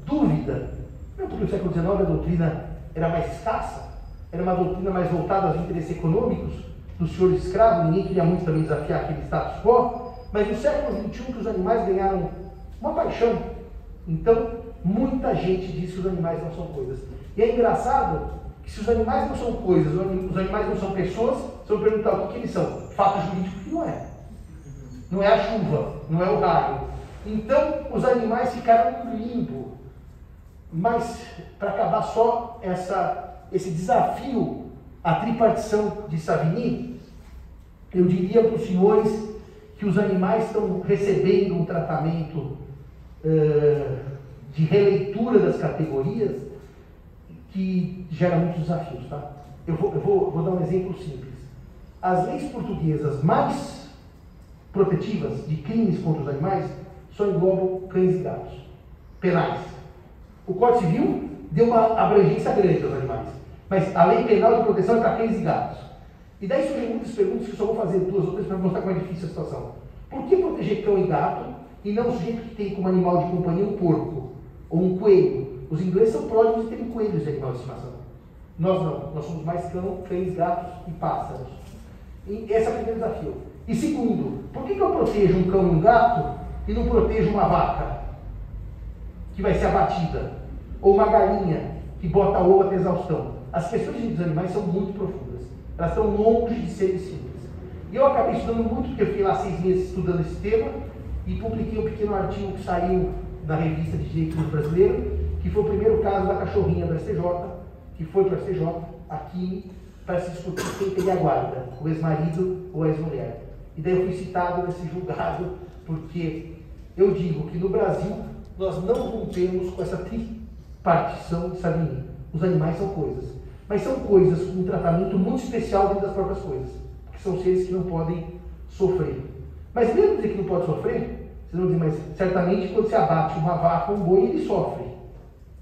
dúvida. Não porque no século XIX a doutrina era mais escassa, era uma doutrina mais voltada aos interesses econômicos dos senhores escravos, ninguém queria muito também desafiar aquele status quo, mas no século XXI que os animais ganharam uma paixão. Então, muita gente diz que os animais não são coisas. E é engraçado que se os animais não são coisas, os animais não são pessoas, você vai perguntar o que eles são. Fato jurídico que não é. Não é a chuva, não é o raio. Então, os animais ficaram no limbo. Mas, para acabar só esse desafio, a tripartição de Savigny, eu diria para os senhores que os animais estão recebendo um tratamento de releitura das categorias que gera muitos desafios, tá? Eu vou dar um exemplo simples. As leis portuguesas mais protetivas de crimes contra os animais só englobam cães e gatos, penais. O Código Civil deu uma abrangência grande aos animais, mas a lei penal de proteção é para cães e gatos. E daí surgem muitas perguntas que eu só vou fazer 2 ou 3 para mostrar como é difícil a situação. Por que proteger cão e gato e não o sujeito que tem como animal de companhia um porco ou um coelho? Os ingleses são pródigos de terem coelhos de animal de estimação. Nós não, nós somos mais cães, gatos e pássaros. E esse é o primeiro desafio. E segundo, por que eu protejo um cão e um gato e não protejo uma vaca que vai ser abatida? Ou uma galinha que bota ovo até exaustão? As questões dos animais são muito profundas. Elas estão longe de serem simples. E eu acabei estudando muito, porque eu fiquei lá 6 meses estudando esse tema e publiquei um pequeno artigo que saiu na revista de Direito Brasileiro, que foi o primeiro caso da cachorrinha do STJ, que foi para o STJ, aqui, para se discutir quem teria a guarda, o ex-marido ou a ex-mulher. E daí eu fui citado nesse julgado, porque eu digo que no Brasil nós não rompemos com essa tripartição de Savigny. Os animais são coisas, mas são coisas com um tratamento muito especial dentro das próprias coisas, porque são seres que não podem sofrer. Mas mesmo dizer que não pode sofrer, vocês vão dizer, mas certamente quando você abate uma vaca ou um boi, ele sofre.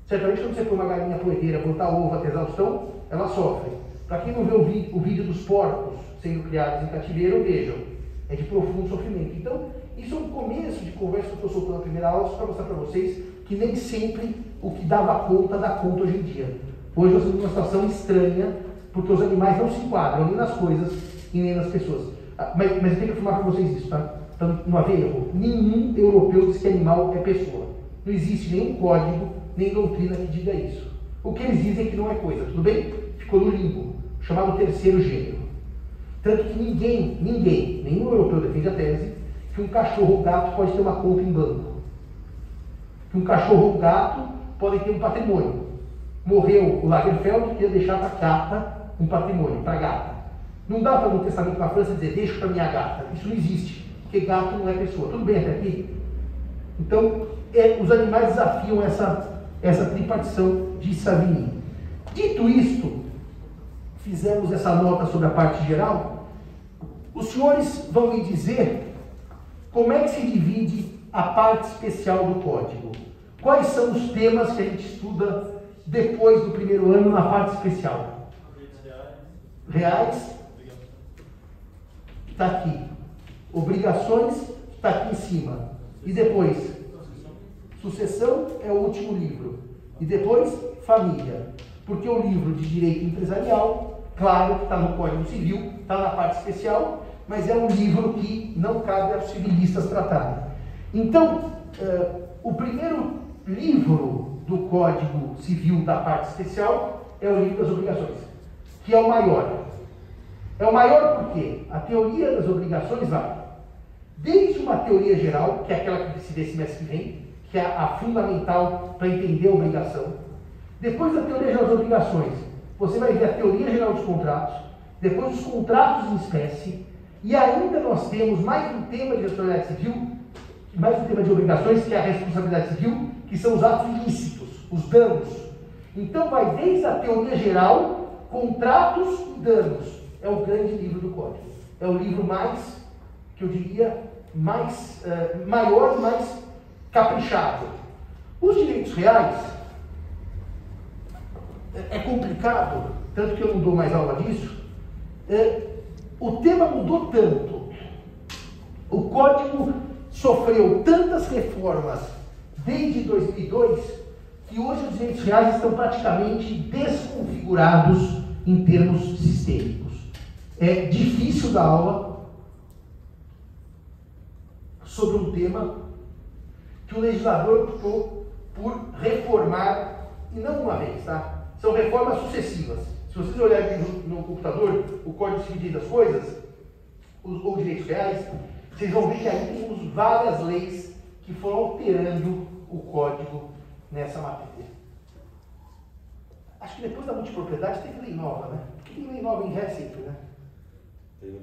Certamente quando você põe uma galinha poeteira, botar ovo até exaustão, ela sofre. Para quem não vê o vídeo dos porcos sendo criados em cativeiro, vejam, é de profundo sofrimento. Então, isso é um começo de conversa que eu estou soltando na primeira aula, só para mostrar para vocês que nem sempre o que dava conta dá conta hoje em dia. Hoje nós estamos numa situação estranha, porque os animais não se enquadram nem nas coisas e nem nas pessoas. Mas eu tenho que afirmar para vocês isso, tá? Então, não haver erro. Nenhum europeu diz que animal é pessoa. Não existe nenhum código, nem doutrina que diga isso. O que eles dizem é que não é coisa, tudo bem? Ficou no limbo, chamado terceiro gênero. Tanto que nenhum europeu defende a tese que um cachorro ou gato pode ter uma conta em banco. Que um cachorro ou gato pode ter um patrimônio. Morreu o Lagerfeld, queria deixar para a gata um patrimônio, para a gata. Não dá para no testamento na França dizer, deixa para minha gata. Isso não existe, porque gato não é pessoa. Tudo bem até aqui? Então, os animais desafiam essa tripartição de Savigny. Dito isto, fizemos essa nota sobre a parte geral. Os senhores vão me dizer como é que se divide a parte especial do código. Quais são os temas que a gente estuda depois do primeiro ano na parte especial? Reais. Está aqui. Obrigações está aqui em cima. E depois? Sucessão é o último livro. E depois, família. Porque o livro de direito empresarial, claro que está no Código Civil, está na parte especial, mas é um livro que não cabe aos civilistas tratarem. Então, o primeiro livro do Código Civil da parte especial é o livro das obrigações, que é o maior. É o maior porque a teoria das obrigações vai desde uma teoria geral, que é aquela que se vê semestre que vem, que é a fundamental para entender a obrigação. Depois da teoria geral das obrigações, você vai ver a teoria geral dos contratos, depois os contratos em espécie, e ainda nós temos mais um tema de responsabilidade civil, mais um tema de obrigações, que é a responsabilidade civil, que são os atos ilícitos, os danos. Então vai desde a teoria geral, contratos e danos. É o grande livro do Código. É o livro mais, que eu diria, maior e mais caprichado. Os direitos reais é complicado, tanto que eu não dou mais aula disso. O tema mudou tanto, o Código sofreu tantas reformas desde 2002, que hoje os direitos reais estão praticamente desconfigurados em termos sistêmicos. É difícil dar aula sobre um tema que o legislador optou por reformar, e não uma vez, tá? São reformas sucessivas. Se vocês olharem no computador, o Código Civil das Coisas, ou direitos reais, vocês vão ver que aí temos várias leis que foram alterando o código nessa matéria. Acho que depois da multipropriedade teve lei nova, né? Porque tem lei nova em real sempre, né?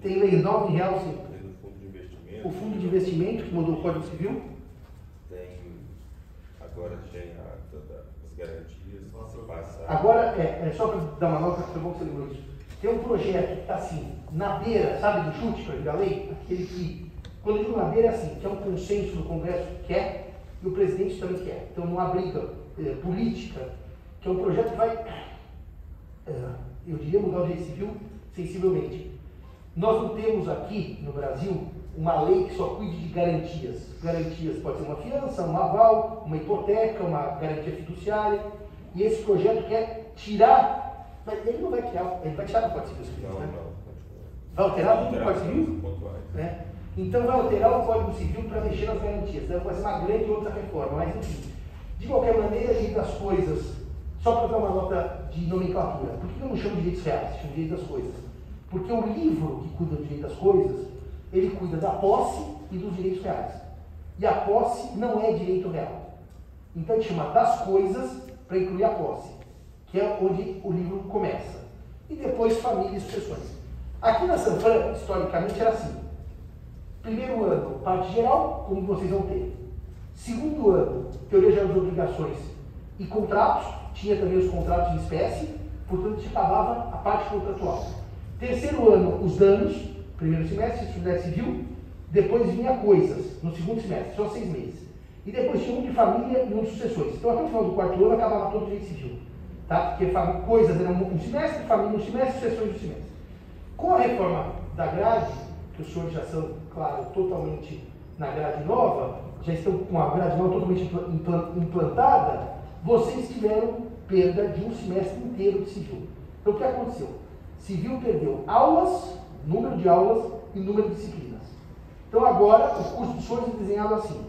Tem lei nova em real sempre. Tem o fundo de investimento. O fundo de investimento que mudou o Código Civil. Tem, agora tem as garantias, se passar. Agora, só para dar uma nota, foi bom que você lembrou isso. Tem um projeto que está assim, na beira, sabe do chute para virar lei? Aquele que, quando eu digo na beira, é assim, que é um consenso do Congresso que quer e o presidente também quer. Então não há briga política, que é um projeto que vai, eu diria, mudar o direito civil sensivelmente. Nós não temos aqui no Brasil uma lei que só cuide de garantias. Garantias pode ser uma fiança, um aval, uma hipoteca, uma garantia fiduciária. E esse projeto quer tirar. Mas ele não vai tirar, ele vai tirar do Código Civil, né? Vai alterar o Código Civil? Então vai alterar o Código Civil para mexer nas garantias. Então vai ser uma grande outra reforma, mas enfim. De qualquer maneira, a lei das coisas, só para dar uma nota de nomenclatura, por que eu não chamo de direitos reais, chamo de direito das coisas? Porque o livro que cuida do direito das coisas, ele cuida da posse e dos direitos reais. E a posse não é direito real. Então ele chama das coisas para incluir a posse, que é onde o livro começa. E depois família e sucessões. Aqui na Sanfran, historicamente, era assim. Primeiro ano, parte geral, como vocês vão ter. Segundo ano, teoria geral das obrigações e contratos. Tinha também os contratos em espécie, portanto, se acabava a parte contratual. Terceiro ano, os danos. Primeiro semestre, sociedade civil. Depois vinha coisas, no segundo semestre, só 6 meses. E depois tinha um de família e um de sucessões. Então, até o final do quarto ano, acabava todo o direito civil. Tá? Porque coisas eram um semestre, família um semestre, sucessões um semestre. Com a reforma da grade, que os senhores já são, claro, totalmente na grade nova, já estão com a grade nova totalmente implantada, vocês tiveram perda de um semestre inteiro de civil. Então, o que aconteceu? Civil perdeu aulas, número de aulas e número de disciplinas. Então, agora, o curso dos senhores é desenhado assim.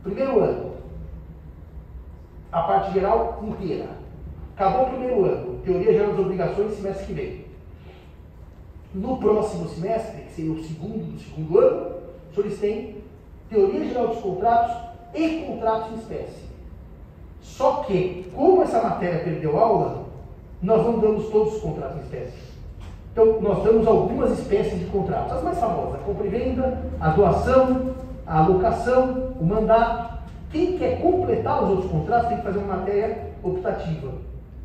Primeiro ano, a parte geral inteira. Acabou o primeiro ano, teoria geral das obrigações, semestre que vem. No próximo semestre, que seria o segundo ano, os senhores têm teoria geral dos contratos e contratos em espécie. Só que, como essa matéria perdeu aula, nós não damos todos os contratos em espécie. Então, nós damos algumas espécies de contratos. As mais famosas, a compra e venda, a doação, a alocação, o mandato. Quem quer completar os outros contratos tem que fazer uma matéria optativa,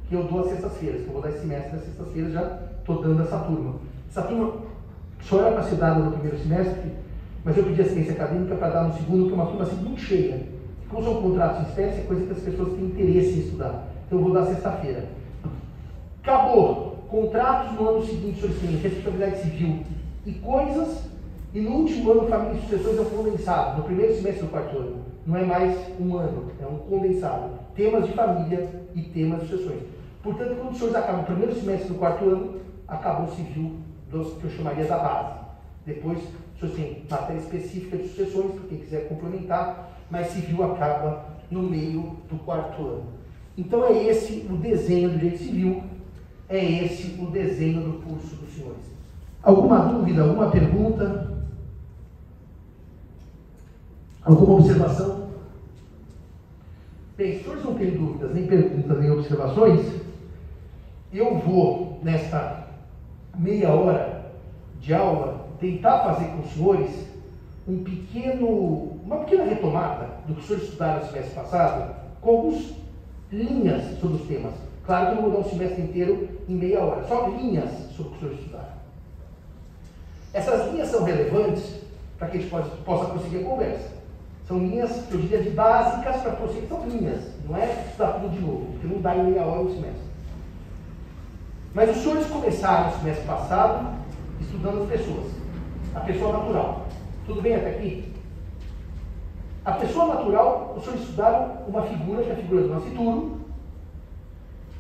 que eu dou às sextas-feiras, que eu vou dar esse semestre às sextas-feiras, já estou dando essa turma. Essa turma só era para ser dada no primeiro semestre, mas eu pedi assistência acadêmica para dar no segundo, que é uma turma assim, muito cheia. Como são contratos em espécie, é coisa que as pessoas têm interesse em estudar. Então eu vou dar sexta-feira. Acabou. Contratos no ano seguinte, senhores têm responsabilidade civil e coisas, e no último ano, família e sucessões é um condensado, no primeiro semestre do quarto ano. Não é mais um ano, é um condensado. Temas de família e temas de sucessões. Portanto, quando os senhores acabam o primeiro semestre do quarto ano, acabou o civil dos que eu chamaria da base. Depois, os senhores têm matéria específica de sucessões, para quem quiser complementar, mas civil acaba no meio do quarto ano. Então é esse o desenho do direito civil, é esse o desenho do curso dos senhores. Alguma dúvida, alguma pergunta? Alguma observação? Bem, se os senhores não têm dúvidas, nem perguntas, nem observações, eu vou, nesta meia hora de aula, tentar fazer com os senhores uma pequena retomada do que os senhores estudaram no semestre passado, com algumas linhas sobre os temas. Claro que eu não vou dar um semestre inteiro em meia hora, só linhas sobre o que os senhores estudaram. Essas linhas são relevantes para que a gente possa prosseguir a conversa. São linhas, eu diria, de básicas para prosseguir. São linhas, não é estudar tudo de novo, porque não dá em meia hora um semestre. Mas os senhores começaram no semestre passado estudando as pessoas. A pessoa natural. Tudo bem até aqui? A pessoa natural, os senhores estudaram uma figura, que é a figura do nascituro,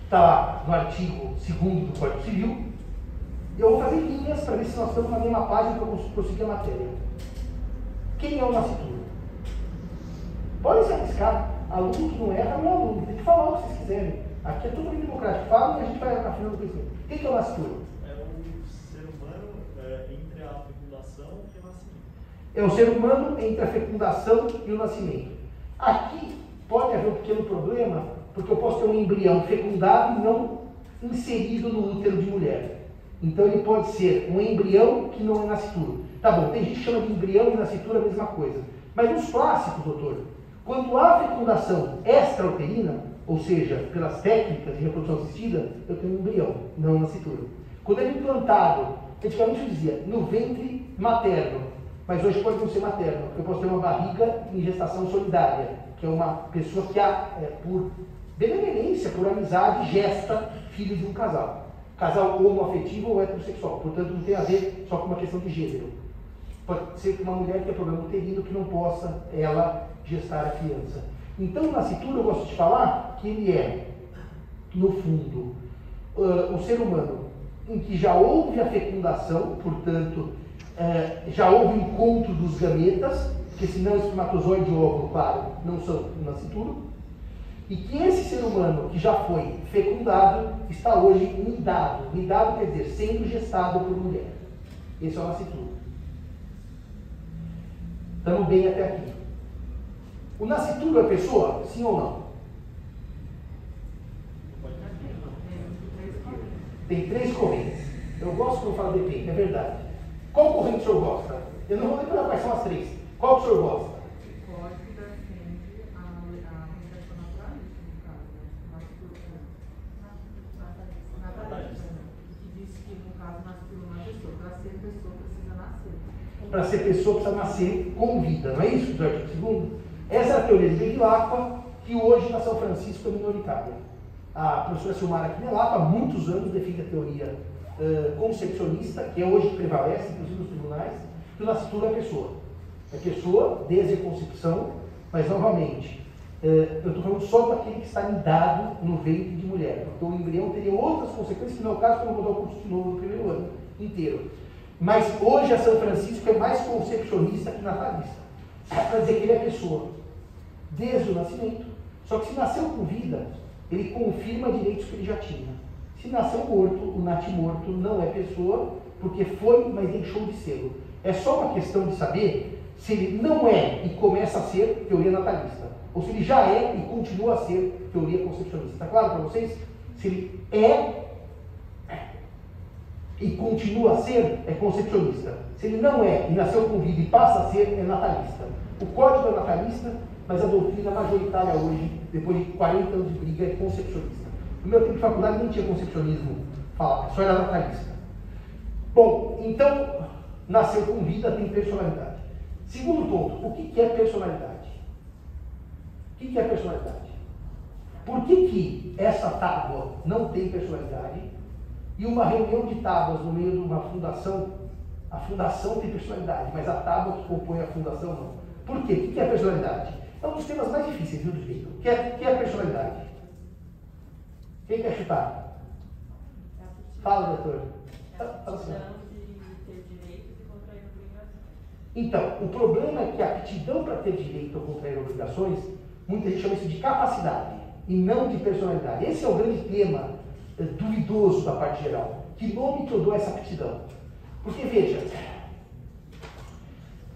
está lá no artigo 2º do Código Civil, e eu vou fazer linhas para ver se nós estamos na mesma página para prosseguir a matéria. Quem é o nascituro? Podem se arriscar. Aluno que não erra não é aluno, tem que falar o que vocês quiserem. Aqui é totalmente democrático. Fala e a gente vai afinando o conhecimento. O que é o nascituro? É o ser humano entre a fecundação e o nascimento. É o ser humano entre a fecundação e o nascimento. Aqui pode haver um pequeno problema, porque eu posso ter um embrião fecundado e não inserido no útero de mulher. Então ele pode ser um embrião que não é nascituro. Tá bom, tem gente que chama de embrião e nascituro a mesma coisa. Mas nos clássicos, doutor, quando há fecundação extrauterina, ou seja, pelas técnicas de reprodução assistida, eu tenho um embrião, não nascituro. Quando ele é implantado, antigamente eu dizia, no ventre materno, mas hoje pode não ser materno, porque eu posso ter uma barriga em gestação solidária, que é uma pessoa que, por benevolência, por amizade, gesta filho de um casal. Casal homoafetivo ou heterossexual. Portanto, não tem a ver só com uma questão de gênero. Pode ser uma mulher que tem problema uterino que não possa, ela, gestar a criança. Então, o nascituro, eu gosto de falar que ele é, no fundo, o ser humano em que já houve a fecundação, portanto, já houve o encontro dos gametas, porque senão espermatozoide e óvulo, claro, não são um nascituro, e que esse ser humano que já foi fecundado está hoje nidado. Nidado quer dizer sendo gestado por mulher. Esse é o nascituro. Estamos bem até aqui. O nascituro é pessoa? Sim ou não? Tem 3 correntes. Eu gosto quando falo depende, é verdade. Qual corrente o senhor gosta? Eu não vou lembrar quais são as 3. Qual que o senhor gosta? Para ser pessoa precisa nascer com vida, não é isso do artigo 2º? Essa é a teoria de Bevilacqua, que hoje na São Francisco é minoritária. A professora Silmara Quinelato, há muitos anos, defende a teoria concepcionista, que é hoje que prevalece, inclusive nos tribunais, que o nascituro é pessoa. É pessoa desde a concepção, mas novamente, eu estou falando só daquele que está nidado no ventre de mulher, porque o embrião teria outras consequências, que não é o caso quando eu vou dar o curso de novo no primeiro ano inteiro. Mas hoje a São Francisco é mais concepcionista que natalista. Para dizer que ele é pessoa, desde o nascimento. Só que se nasceu com vida, ele confirma direitos que ele já tinha. Se nasceu morto, o natimorto não é pessoa, porque foi, mas deixou de ser. É só uma questão de saber se ele não é e começa a ser teoria natalista, ou se ele já é e continua a ser teoria concepcionista. Está claro para vocês? Se ele é e continua a ser, é concepcionista. Se ele não é e nasceu com vida e passa a ser, é natalista. O código é natalista, mas a doutrina majoritária hoje, depois de 40 anos de briga, é concepcionista. No meu tempo de faculdade não tinha concepcionismo, só era natalista. Bom, então, nasceu com vida, tem personalidade. Segundo ponto, o que é personalidade? O que é personalidade? Por que essa tábua não tem personalidade? E uma reunião de tábuas no meio de uma fundação, a fundação tem personalidade, mas a tábua que compõe a fundação não. Por quê? O que é a personalidade? É um dos temas mais difíceis, viu, do direito. O que é a personalidade? Quem quer chutar? Fala, doutor. Fala assim. Então, o problema é que a aptidão para ter direito ou contrair obrigações, muita gente chama isso de capacidade e não de personalidade. Esse é o grande tema duvidoso da parte geral. Que nome que eu dou a essa aptidão? Porque, veja,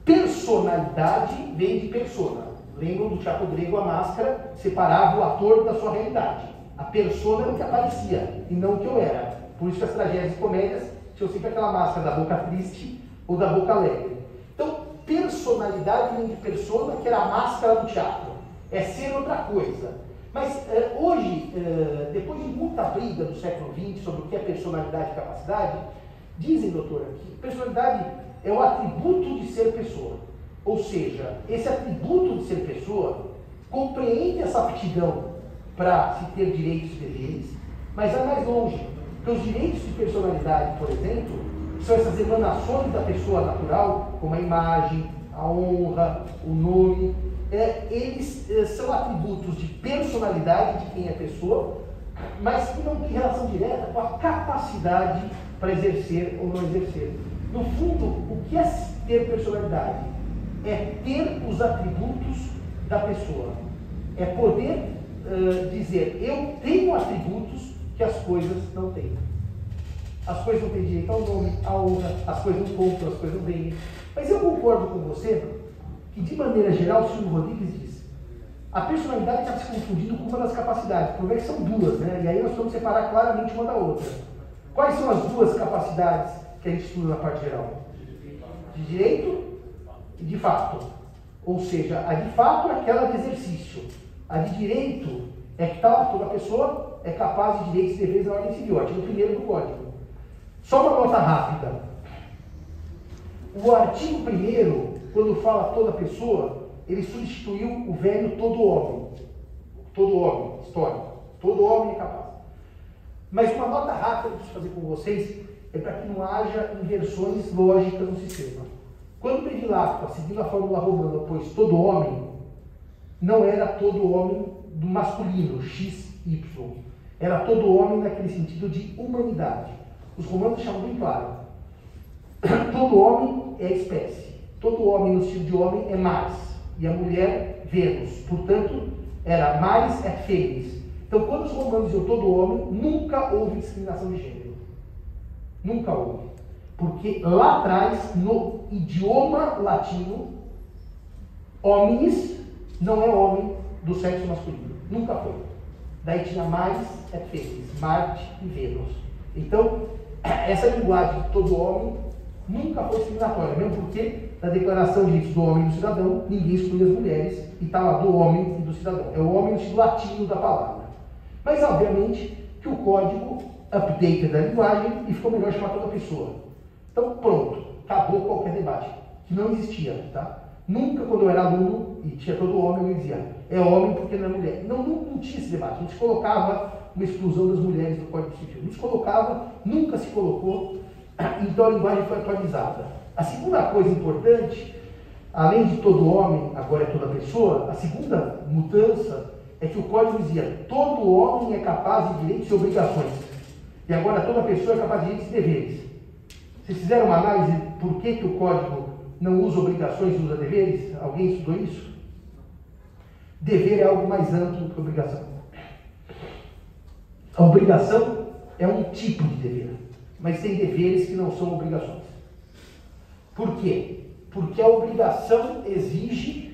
personalidade vem de persona. Lembram do teatro grego, a máscara separava o ator da sua realidade. A persona era o que aparecia e não o que eu era. Por isso que as tragédias e comédias tinham sempre aquela máscara da boca triste ou da boca alegre. Então, personalidade vem de persona, que era a máscara do teatro. É ser outra coisa. Mas hoje, depois de muita briga do século XX sobre o que é personalidade e capacidade, dizem, doutora, que personalidade é o atributo de ser pessoa. Ou seja, esse atributo de ser pessoa compreende essa aptidão para se ter direitos e deveres, mas vai mais longe. Porque os direitos de personalidade, por exemplo, são essas emanações da pessoa natural, como a imagem, a honra, o nome. Eles são atributos de personalidade de quem é pessoa, mas que não tem relação direta com a capacidade para exercer ou não exercer. No fundo, o que é ter personalidade? É ter os atributos da pessoa. É poder dizer, eu tenho atributos que as coisas não têm. As coisas não têm direito ao nome, à honra, as coisas não compram, as coisas não vendem. Mas eu concordo com você que, de maneira geral, o Silvio Rodrigues diz, a personalidade está se confundindo com uma das capacidades. O problema é que são duas, né? E aí nós vamos separar claramente uma da outra. Quais são as duas capacidades que a gente estuda na parte geral? De direito e de fato. Ou seja, a de fato é aquela de exercício. A de direito é que toda pessoa é capaz de direitos e deveres na ordem civil, artigo 1º do Código. Só uma nota rápida. O artigo 1º, quando fala toda pessoa, ele substituiu o velho todo homem. Todo homem, histórico. Todo homem é capaz. Mas uma nota rápida que eu preciso fazer com vocês é para que não haja inversões lógicas no sistema. Quando Bevilacqua, seguindo a fórmula romana, pôs todo homem, não era todo homem do masculino, X, Y. Era todo homem naquele sentido de humanidade. Os romanos chamam bem claro. Todo homem é espécie. Todo homem no estilo de homem é Mars. E a mulher, Vênus. Portanto, era Mars et Fênix. Então, quando os romanos diziam todo homem, nunca houve discriminação de gênero. Nunca houve. Porque lá atrás, no idioma latino, homens não é homem do sexo masculino. Nunca foi. Daí tinha Mars et Fênix, Marte e Vênus. Então, essa linguagem de todo homem nunca foi discriminatória, mesmo porque na Declaração de Direitos do Homem e do Cidadão, ninguém exclui as mulheres, e está lá do homem e do cidadão. É o homem no estilo latino da palavra. Mas, obviamente, que o código updated a linguagem e ficou melhor chamar toda pessoa. Então, pronto, acabou qualquer debate, que não existia, tá? Nunca, quando eu era aluno e tinha todo homem, eu dizia, é homem porque não é mulher. Não tinha esse debate, não se colocava uma exclusão das mulheres do Código Civil. Não se colocava, nunca se colocou, então a linguagem foi atualizada. A segunda coisa importante, além de todo homem, agora é toda pessoa, a segunda mudança é que o Código dizia, todo homem é capaz de direitos e obrigações. E agora toda pessoa é capaz de direitos e deveres. Vocês fizeram uma análise de por que o Código não usa obrigações e usa deveres? Alguém estudou isso? Dever é algo mais amplo do que obrigação. A obrigação é um tipo de dever, mas tem deveres que não são obrigações. Por quê? Porque a obrigação exige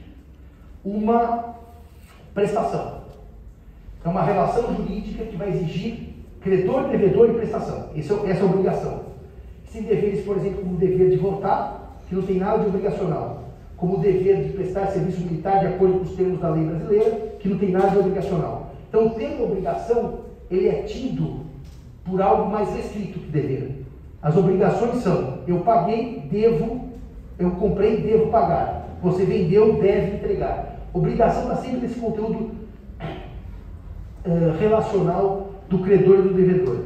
uma prestação. É uma relação jurídica que vai exigir credor, devedor e prestação. Essa é a obrigação. Tem deveres, por exemplo, como o dever de votar, que não tem nada de obrigacional. Como o dever de prestar serviço militar de acordo com os termos da lei brasileira, que não tem nada de obrigacional. Então, o termo obrigação, ele é tido por algo mais restrito que dever. As obrigações são, eu paguei, devo, eu comprei, devo pagar. Você vendeu, deve entregar. Obrigação está sempre nesse conteúdo relacional do credor e do devedor.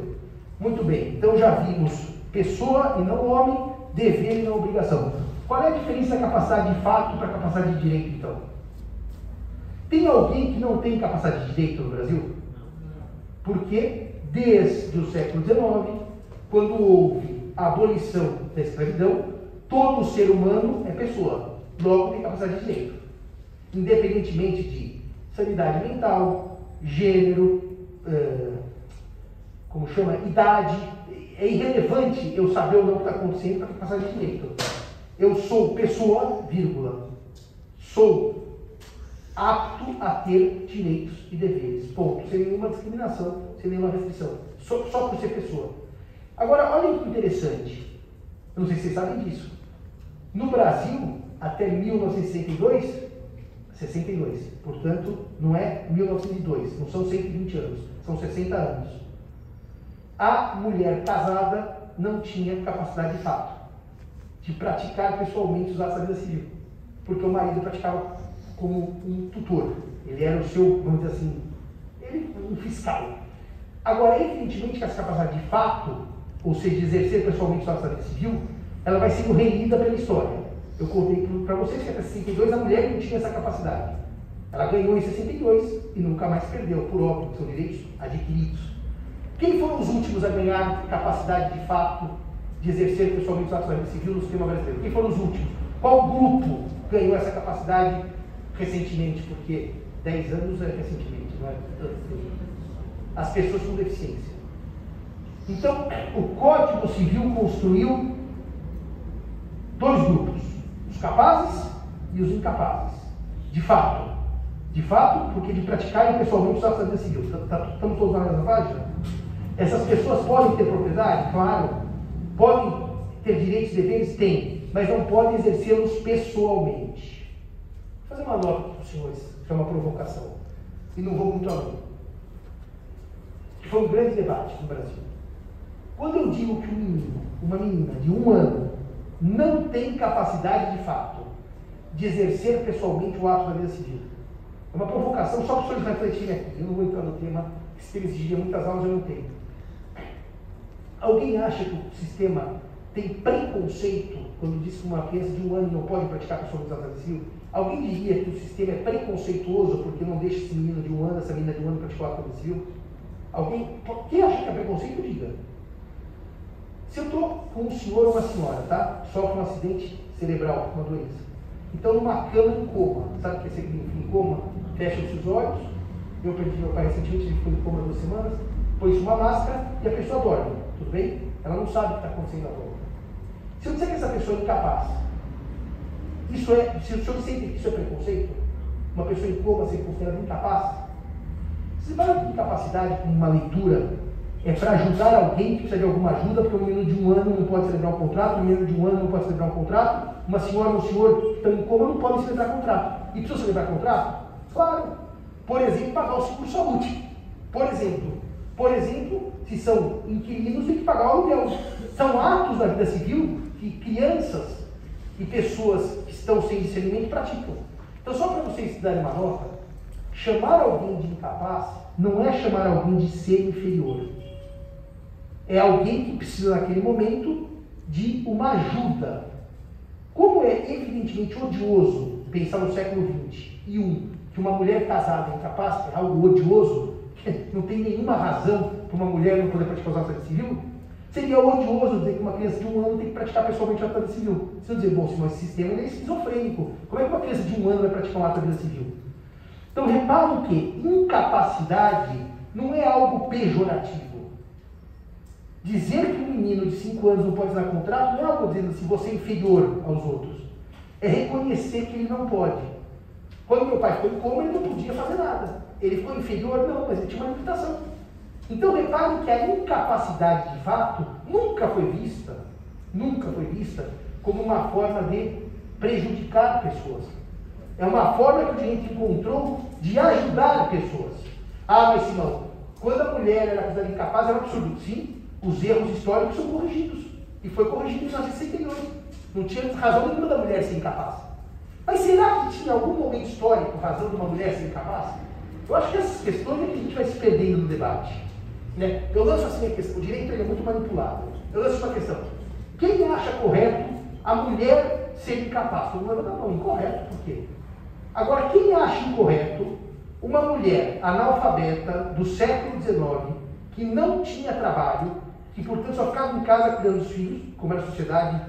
Muito bem, então já vimos pessoa e não homem, dever e não obrigação. Qual é a diferença da capacidade de fato para a capacidade de direito, então? Tem alguém que não tem capacidade de direito no Brasil? Porque desde o século XIX, quando houve a abolição da escravidão, todo ser humano é pessoa, logo tem capacidade de direito. Independentemente de sanidade mental, gênero, como chama, idade. É irrelevante eu saber ou não o que está acontecendo para a capacidade de direito. Eu sou pessoa, vírgula, sou apto a ter direitos e deveres, ponto, sem nenhuma discriminação, sem nenhuma restrição, só por ser pessoa. Agora, olha que interessante, eu não sei se vocês sabem disso, no Brasil, até 1962, portanto, não é 1902, não são 120 anos, são 60 anos. A mulher casada não tinha capacidade de fato de praticar pessoalmente os atos da vida civil, porque o marido praticava como um tutor, ele era o seu, vamos dizer assim, um fiscal. Agora, evidentemente que essa capacidade de fato, ou seja, de exercer pessoalmente os atos da vida civil, ela vai sendo relida pela história. Eu contei para vocês que até 62 a mulher não tinha essa capacidade. Ela ganhou em 62 e nunca mais perdeu, por óbvio, são direitos adquiridos. Quem foram os últimos a ganhar capacidade de fato de exercer pessoalmente os atos da vida civil no sistema brasileiro? Quem foram os últimos? Qual grupo ganhou essa capacidade recentemente? Porque 10 anos é recentemente, né? As pessoas com deficiência. Então, o Código Civil construiu dois grupos, os capazes e os incapazes. De fato, porque de praticarem pessoalmente os atos da vida civil. Estamos todos na mesma página? Essas pessoas podem ter propriedade? Claro. Podem ter direitos e deveres? Tem. Mas não podem exercê-los pessoalmente. Vou fazer uma nota para os senhores, que é uma provocação. E não vou muito além. Foi um grande debate no Brasil. Quando eu digo que um menino, uma menina de 1 ano, não tem capacidade de fato de exercer pessoalmente o ato da vida civil, é uma provocação só para os senhores refletirem aqui. Eu não vou entrar no tema, que se exigiria muitas aulas, eu não tenho. Alguém acha que o sistema tem preconceito quando diz que uma criança de 1 ano não pode praticar pessoalmente o ato da vida civil? Alguém diria que o sistema é preconceituoso porque não deixa esse menino de 1 ano, essa menina de 1 ano praticar o ato da vida civil? Alguém? Quem acha que é preconceito, diga. Se eu estou com um senhor ou uma senhora, tá? Sofre um acidente cerebral, uma doença. Então, numa cama em coma. Sabe o que significa em coma? Fecha os seus olhos. Eu perdi meu pai recentemente, ele ficou em coma 2 semanas. Põe uma máscara e a pessoa dorme. Tudo bem? Ela não sabe o que está acontecendo à volta. Se eu disser que essa pessoa é incapaz, se o senhor sente que isso é preconceito, uma pessoa em coma ser considerada incapaz, se fala de incapacidade como uma leitura, é para ajudar alguém que precisa de alguma ajuda, porque um menino de 1 ano não pode celebrar um contrato, um menino de 1 ano não pode celebrar um contrato, uma senhora ou um senhor que estão em coma não podem celebrar contrato. E precisa celebrar contrato? Claro. Por exemplo, pagar o seguro-saúde. Por exemplo, se são inquilinos, tem que pagar o aluguel. São atos da vida civil que crianças e pessoas que estão sem discernimento praticam. Então, só para vocês darem uma nota, chamar alguém de incapaz não é chamar alguém de ser inferior. É alguém que precisa, naquele momento, de uma ajuda. Como é evidentemente odioso pensar no século XXI que uma mulher casada é incapaz, é algo odioso, que não tem nenhuma razão para uma mulher não poder praticar os atos da vida civil, seria odioso dizer que uma criança de 1 ano tem que praticar pessoalmente o ato da vida civil. Você vai dizer, bom, se esse sistema é esquizofrênico, como é que uma criança de 1 ano vai praticar um ato da vida civil? Então, reparem que incapacidade não é algo pejorativo. Dizer que um menino de 5 anos não pode assinar contrato não é algo dizendo assim, você é inferior aos outros. É reconhecer que ele não pode. Quando meu pai ficou em coma, ele não podia fazer nada. Ele ficou inferior? Não, mas ele tinha uma limitação. Então, reparem que a incapacidade, de fato, nunca foi vista como uma forma de prejudicar pessoas. É uma forma que o direito encontrou de ajudar pessoas. Ah, mas Simão, quando a mulher era acusada de incapaz, era um absurdo. Sim, os erros históricos são corrigidos. E foi corrigido em 1962. Não tinha razão nenhuma da mulher ser incapaz. Mas será que tinha algum momento histórico razão de uma mulher ser incapaz? Eu acho que essas questões é que a gente vai se perdendo no debate. Né? Eu lanço assim a questão, o direito é muito manipulado. Eu lanço uma questão. Quem acha correto a mulher ser incapaz? Todo mundo vai dar não, incorreto, por quê? Agora, quem acha incorreto uma mulher analfabeta do século XIX, que não tinha trabalho, que portanto só ficava em casa cuidando dos filhos, como era a sociedade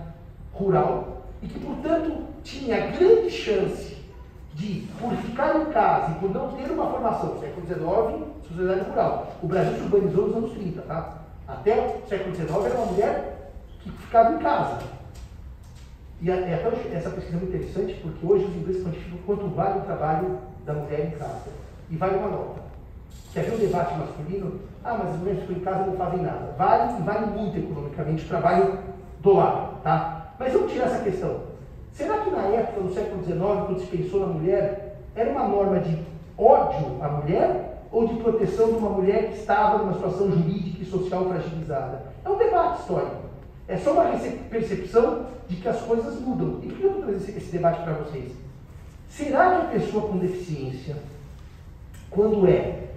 rural, e que portanto tinha grande chance de, por ficar em casa e por não ter uma formação, século XIX, sociedade rural. O Brasil se urbanizou nos anos 30, tá? Até o século XIX era uma mulher que ficava em casa. E até essa pesquisa é muito interessante, porque hoje os ingleses quantificam quanto vale o trabalho da mulher em casa. E vale uma nota. Quer ver o debate masculino? Ah, mas as mulheres ficam em casa e não fazem nada. Vale, e vale muito economicamente o trabalho do lar, tá? Mas vamos tirar essa questão. Será que na época, no século XIX, quando se pensou na mulher, era uma norma de ódio à mulher ou de proteção de uma mulher que estava numa situação jurídica e social fragilizada? É um debate histórico. É só uma percepção de que as coisas mudam. E por que eu vou trazer esse debate para vocês? Será que a pessoa com deficiência, quando é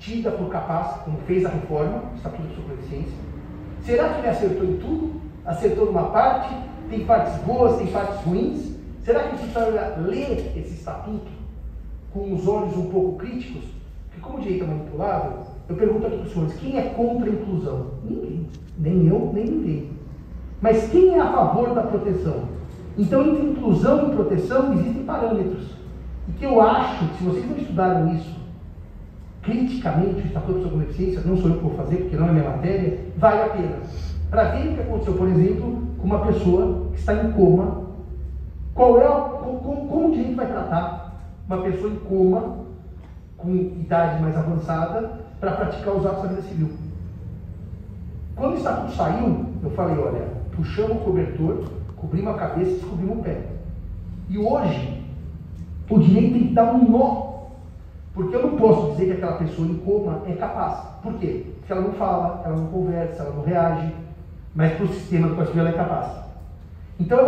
tida por capaz, como fez a reforma, Estatuto de Pessoa com Deficiência, será que ele acertou em tudo? Acertou numa parte? Tem partes boas, tem partes ruins? Será que a gente precisa ler esse estatuto com os olhos um pouco críticos? Porque como o direito é manipulável, eu pergunto aqui para os senhores, quem é contra a inclusão? Ninguém. Nem eu, nem ninguém. Mas quem é a favor da proteção? Então, entre inclusão e proteção existem parâmetros. E que eu acho, se vocês não estudaram isso, criticamente o Estatuto da Pessoa com Deficiência, não sou eu que vou fazer, porque não é minha matéria, vale a pena. Para ver o que aconteceu, por exemplo, com uma pessoa que está em coma, como o direito vai tratar uma pessoa em coma, com idade mais avançada, para praticar os atos da vida civil. Quando o Estatuto saiu, eu falei, olha, puxamos o cobertor, cobrimos a cabeça e descobrimos o pé. E hoje, o direito tem que dar um nó. Porque eu não posso dizer que aquela pessoa em coma é capaz. Por quê? Porque ela não fala, ela não conversa, ela não reage, mas para o sistema do Código Civil ela é capaz. Então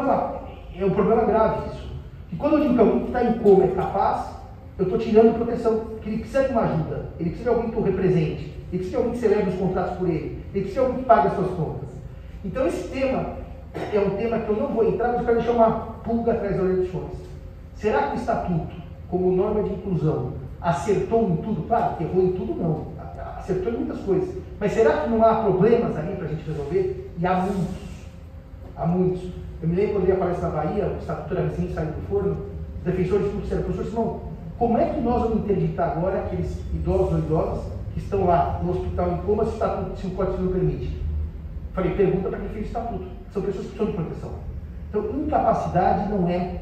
é um problema grave isso. E quando eu digo que alguém que está em coma é capaz, eu estou tirando proteção, porque ele precisa de uma ajuda, ele precisa de alguém que o represente, ele precisa de alguém que celebre os contratos por ele precisa de alguém que pague as suas contas. Então esse tema é um tema que eu não vou entrar, mas eu quero deixar uma pulga atrás das eleições. Será que o Estatuto, como norma de inclusão, acertou em tudo? Claro, que errou em tudo não, acertou em muitas coisas. Mas será que não há problemas ali para a gente resolver? E há muitos. Há muitos. Eu me lembro quando eu apareci na Bahia, o Estatuto era recém saído do forno, os defensores públicos disseram, professor Simão, como é que nós vamos interditar agora aqueles idosos ou idosas que estão lá no hospital em coma se o Código Civil permite? Falei, pergunta para quem fez o Estatuto. São pessoas que precisam de proteção. Então, incapacidade não é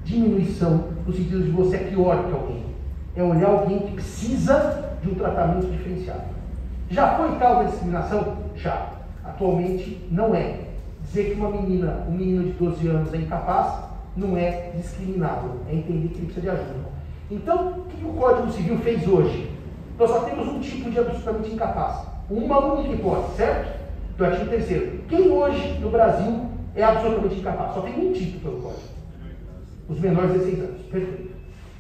diminuição no sentido de você é pior que alguém. É olhar alguém que precisa de um tratamento diferenciado. Já foi causa de discriminação? Já. Atualmente não é. Dizer que um menino de 12 anos é incapaz não é discriminável, é entender que ele precisa de ajuda. Então, o que o Código Civil fez hoje? Nós só temos um tipo de absolutamente incapaz. Uma única hipótese, certo? Do artigo 3º. Quem hoje no Brasil é absolutamente incapaz? Só tem um tipo pelo Código. Os menores de 16 anos. Perfeito.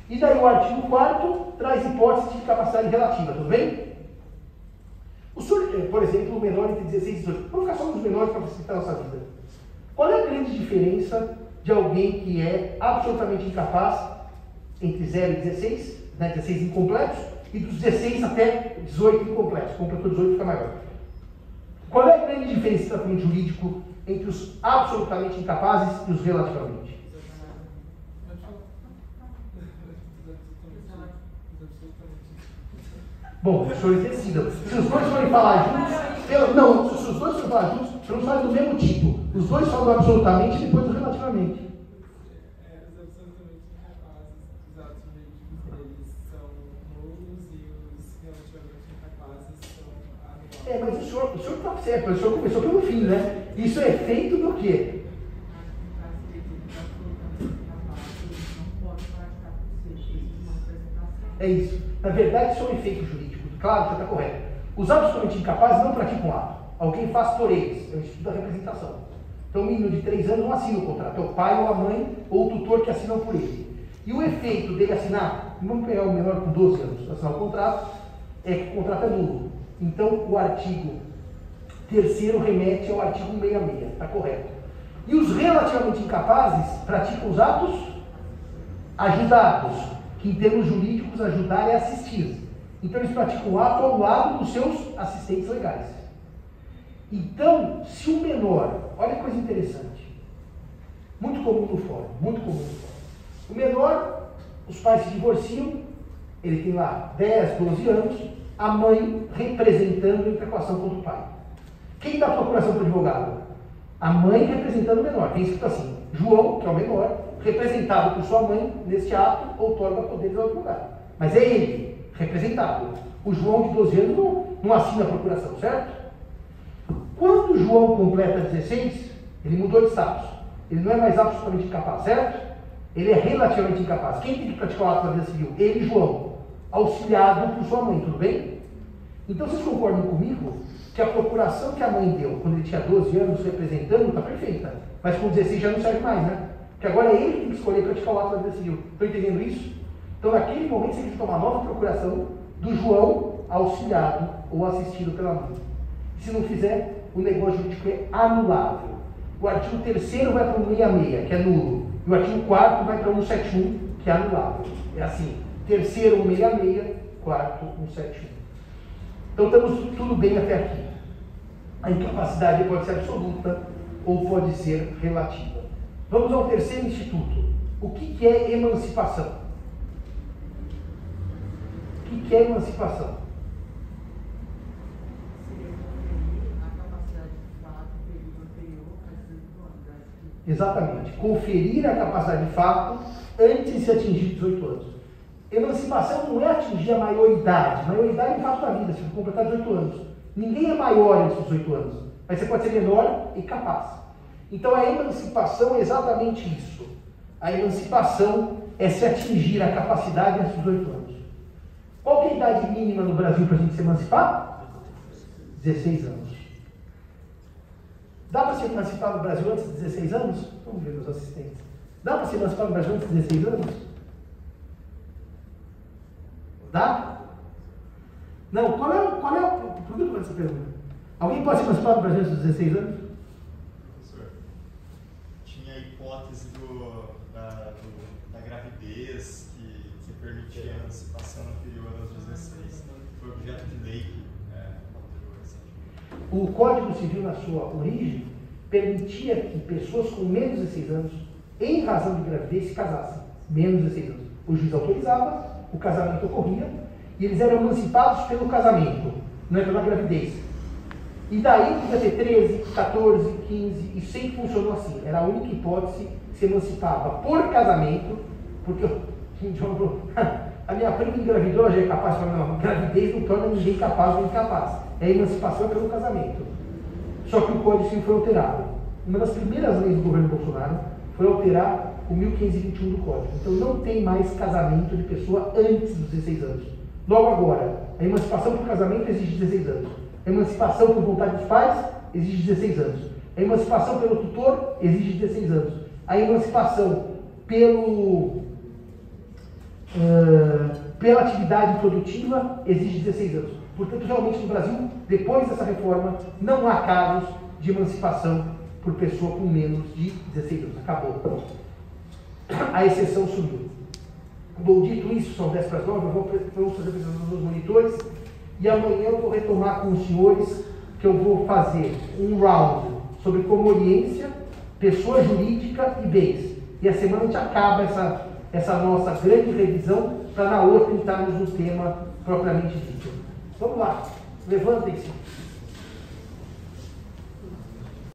E daí o artigo 4º traz hipótese de capacidade relativa, tudo bem? O senhor, por exemplo, o menor entre 16 e 18. Vamos ficar só nos menores para facilitar a nossa vida. Qual é a grande diferença de alguém que é absolutamente incapaz entre 0 e 16, né, 16 incompletos, e dos 16 até 18 incompletos? Completou 18 fica maior. Qual é a grande diferença do tratamento jurídico entre os absolutamente incapazes e os relativamente? Bom, os senhores decidam. Se os dois forem falar juntos, não, se os dois forem falar juntos, os senhores falam do mesmo tipo. Os dois falam do absolutamente e depois do relativamente. Os absolutamente incapazes, os atos jurídicos deles são nulos e os relativamente incapazes são anuais. Mas o senhor está certo, o senhor começou pelo fim, né? Isso é feito do quê? É isso. Na verdade, isso é um efeito jurídico. Claro, você está correto. Os absolutamente incapazes não praticam ato. Alguém faz por eles. É o instituto da representação. Então, o menino de 3 anos não assina o contrato. É o pai ou a mãe ou o tutor que assinam por ele. E o efeito dele assinar, vamos pegar o menor com 12 anos, assinar o contrato, é que o contrato é nulo. Então, o artigo 3º remete ao artigo 166. Está correto. E os relativamente incapazes praticam os atos ajudados, que em termos jurídicos ajudar é assistir. Então eles praticam o ato ao lado dos seus assistentes legais. Então, se o menor, olha que coisa interessante, muito comum no fórum, muito comum no fórum. O menor, os pais se divorciam, ele tem lá 10, 12 anos, a mãe representando a equação contra o pai. Quem dá a procuração para o advogado? A mãe representando o menor. Tem escrito assim, João, que é o menor, representado por sua mãe neste ato, outorga poderes ao advogado. Mas é ele, representado. O João de 12 anos não assina a procuração, certo? Quando o João completa 16, ele mudou de status. Ele não é mais absolutamente incapaz, certo? Ele é relativamente incapaz. Quem tem que praticar o ato da vida civil? Ele, João, auxiliado por sua mãe, tudo bem? Então vocês concordam comigo que a procuração que a mãe deu quando ele tinha 12 anos representando está perfeita, mas com 16 já não serve mais, né? Porque agora é ele que tem que escolher praticar o ato da vida civil. Estão entendendo isso? Então, naquele momento, você tem que tomar nova procuração do João auxiliado ou assistido pela mãe. Se não fizer, o negócio jurídico é anulável. O artigo 3º vai para o 166, que é nulo. E o artigo 4º vai para o 171, que é anulável. É assim, 3º 166, 4º 171. Então, estamos tudo bem até aqui. A incapacidade pode ser absoluta ou pode ser relativa. Vamos ao 3º instituto. O que é emancipação? O que é emancipação? Exatamente. Conferir a capacidade de fato antes de se atingir 18 anos. Emancipação não é atingir a maioridade. Maioridade é um fato da vida, se você completar 18 anos. Ninguém é maior antes dos 18 anos, mas você pode ser menor e capaz. Então a emancipação é exatamente isso. A emancipação é se atingir a capacidade antes dos 18 anos. Qual que é a idade mínima no Brasil para a gente se emancipar? 16 anos. Dá para se emancipar no Brasil antes de 16 anos? Vamos ver os assistentes. Dá para se emancipar no Brasil antes de 16 anos? Dá? Não, qual é por que eu faço essa pergunta? Alguém pode se emancipar no Brasil antes de 16 anos? Professor, tinha a hipótese da gravidez que permitia a emancipação anterior aos 16. Foi objeto de lei anterior. O Código Civil, na sua origem, permitia que pessoas com menos de 16 anos, em razão de gravidez, se casassem. Menos de 16 anos. O juiz autorizava, o casamento ocorria, e eles eram emancipados pelo casamento, não é pela gravidez. E daí podia ter 13, 14, 15, e sempre funcionou assim. Era a única hipótese que se emancipava por casamento, porque a minha prima engravidou, já é capaz de falar, não, gravidez não torna ninguém capaz ou incapaz. É a emancipação pelo casamento. Só que o Código Civil foi alterado. Uma das primeiras leis do governo Bolsonaro foi alterar o 1521 do Código. Então não tem mais casamento de pessoa antes dos 16 anos. Logo agora, a emancipação por casamento exige 16 anos. A emancipação por vontade dos pais exige 16 anos. A emancipação pelo tutor exige 16 anos. A emancipação pela atividade produtiva exige 16 anos. Portanto, realmente no Brasil, depois dessa reforma, não há casos de emancipação por pessoa com menos de 16 anos. Acabou. A exceção sumiu. Bom, dito isso, são 10 para as 9, vamos fazer a apresentação dos monitores e amanhã eu vou retomar com os senhores que eu vou fazer um round sobre comoriência, pessoa jurídica e bens. E a semana a gente acaba essa nossa grande revisão para na outra entrarmos no tema propriamente dito. Vamos lá, levantem-se.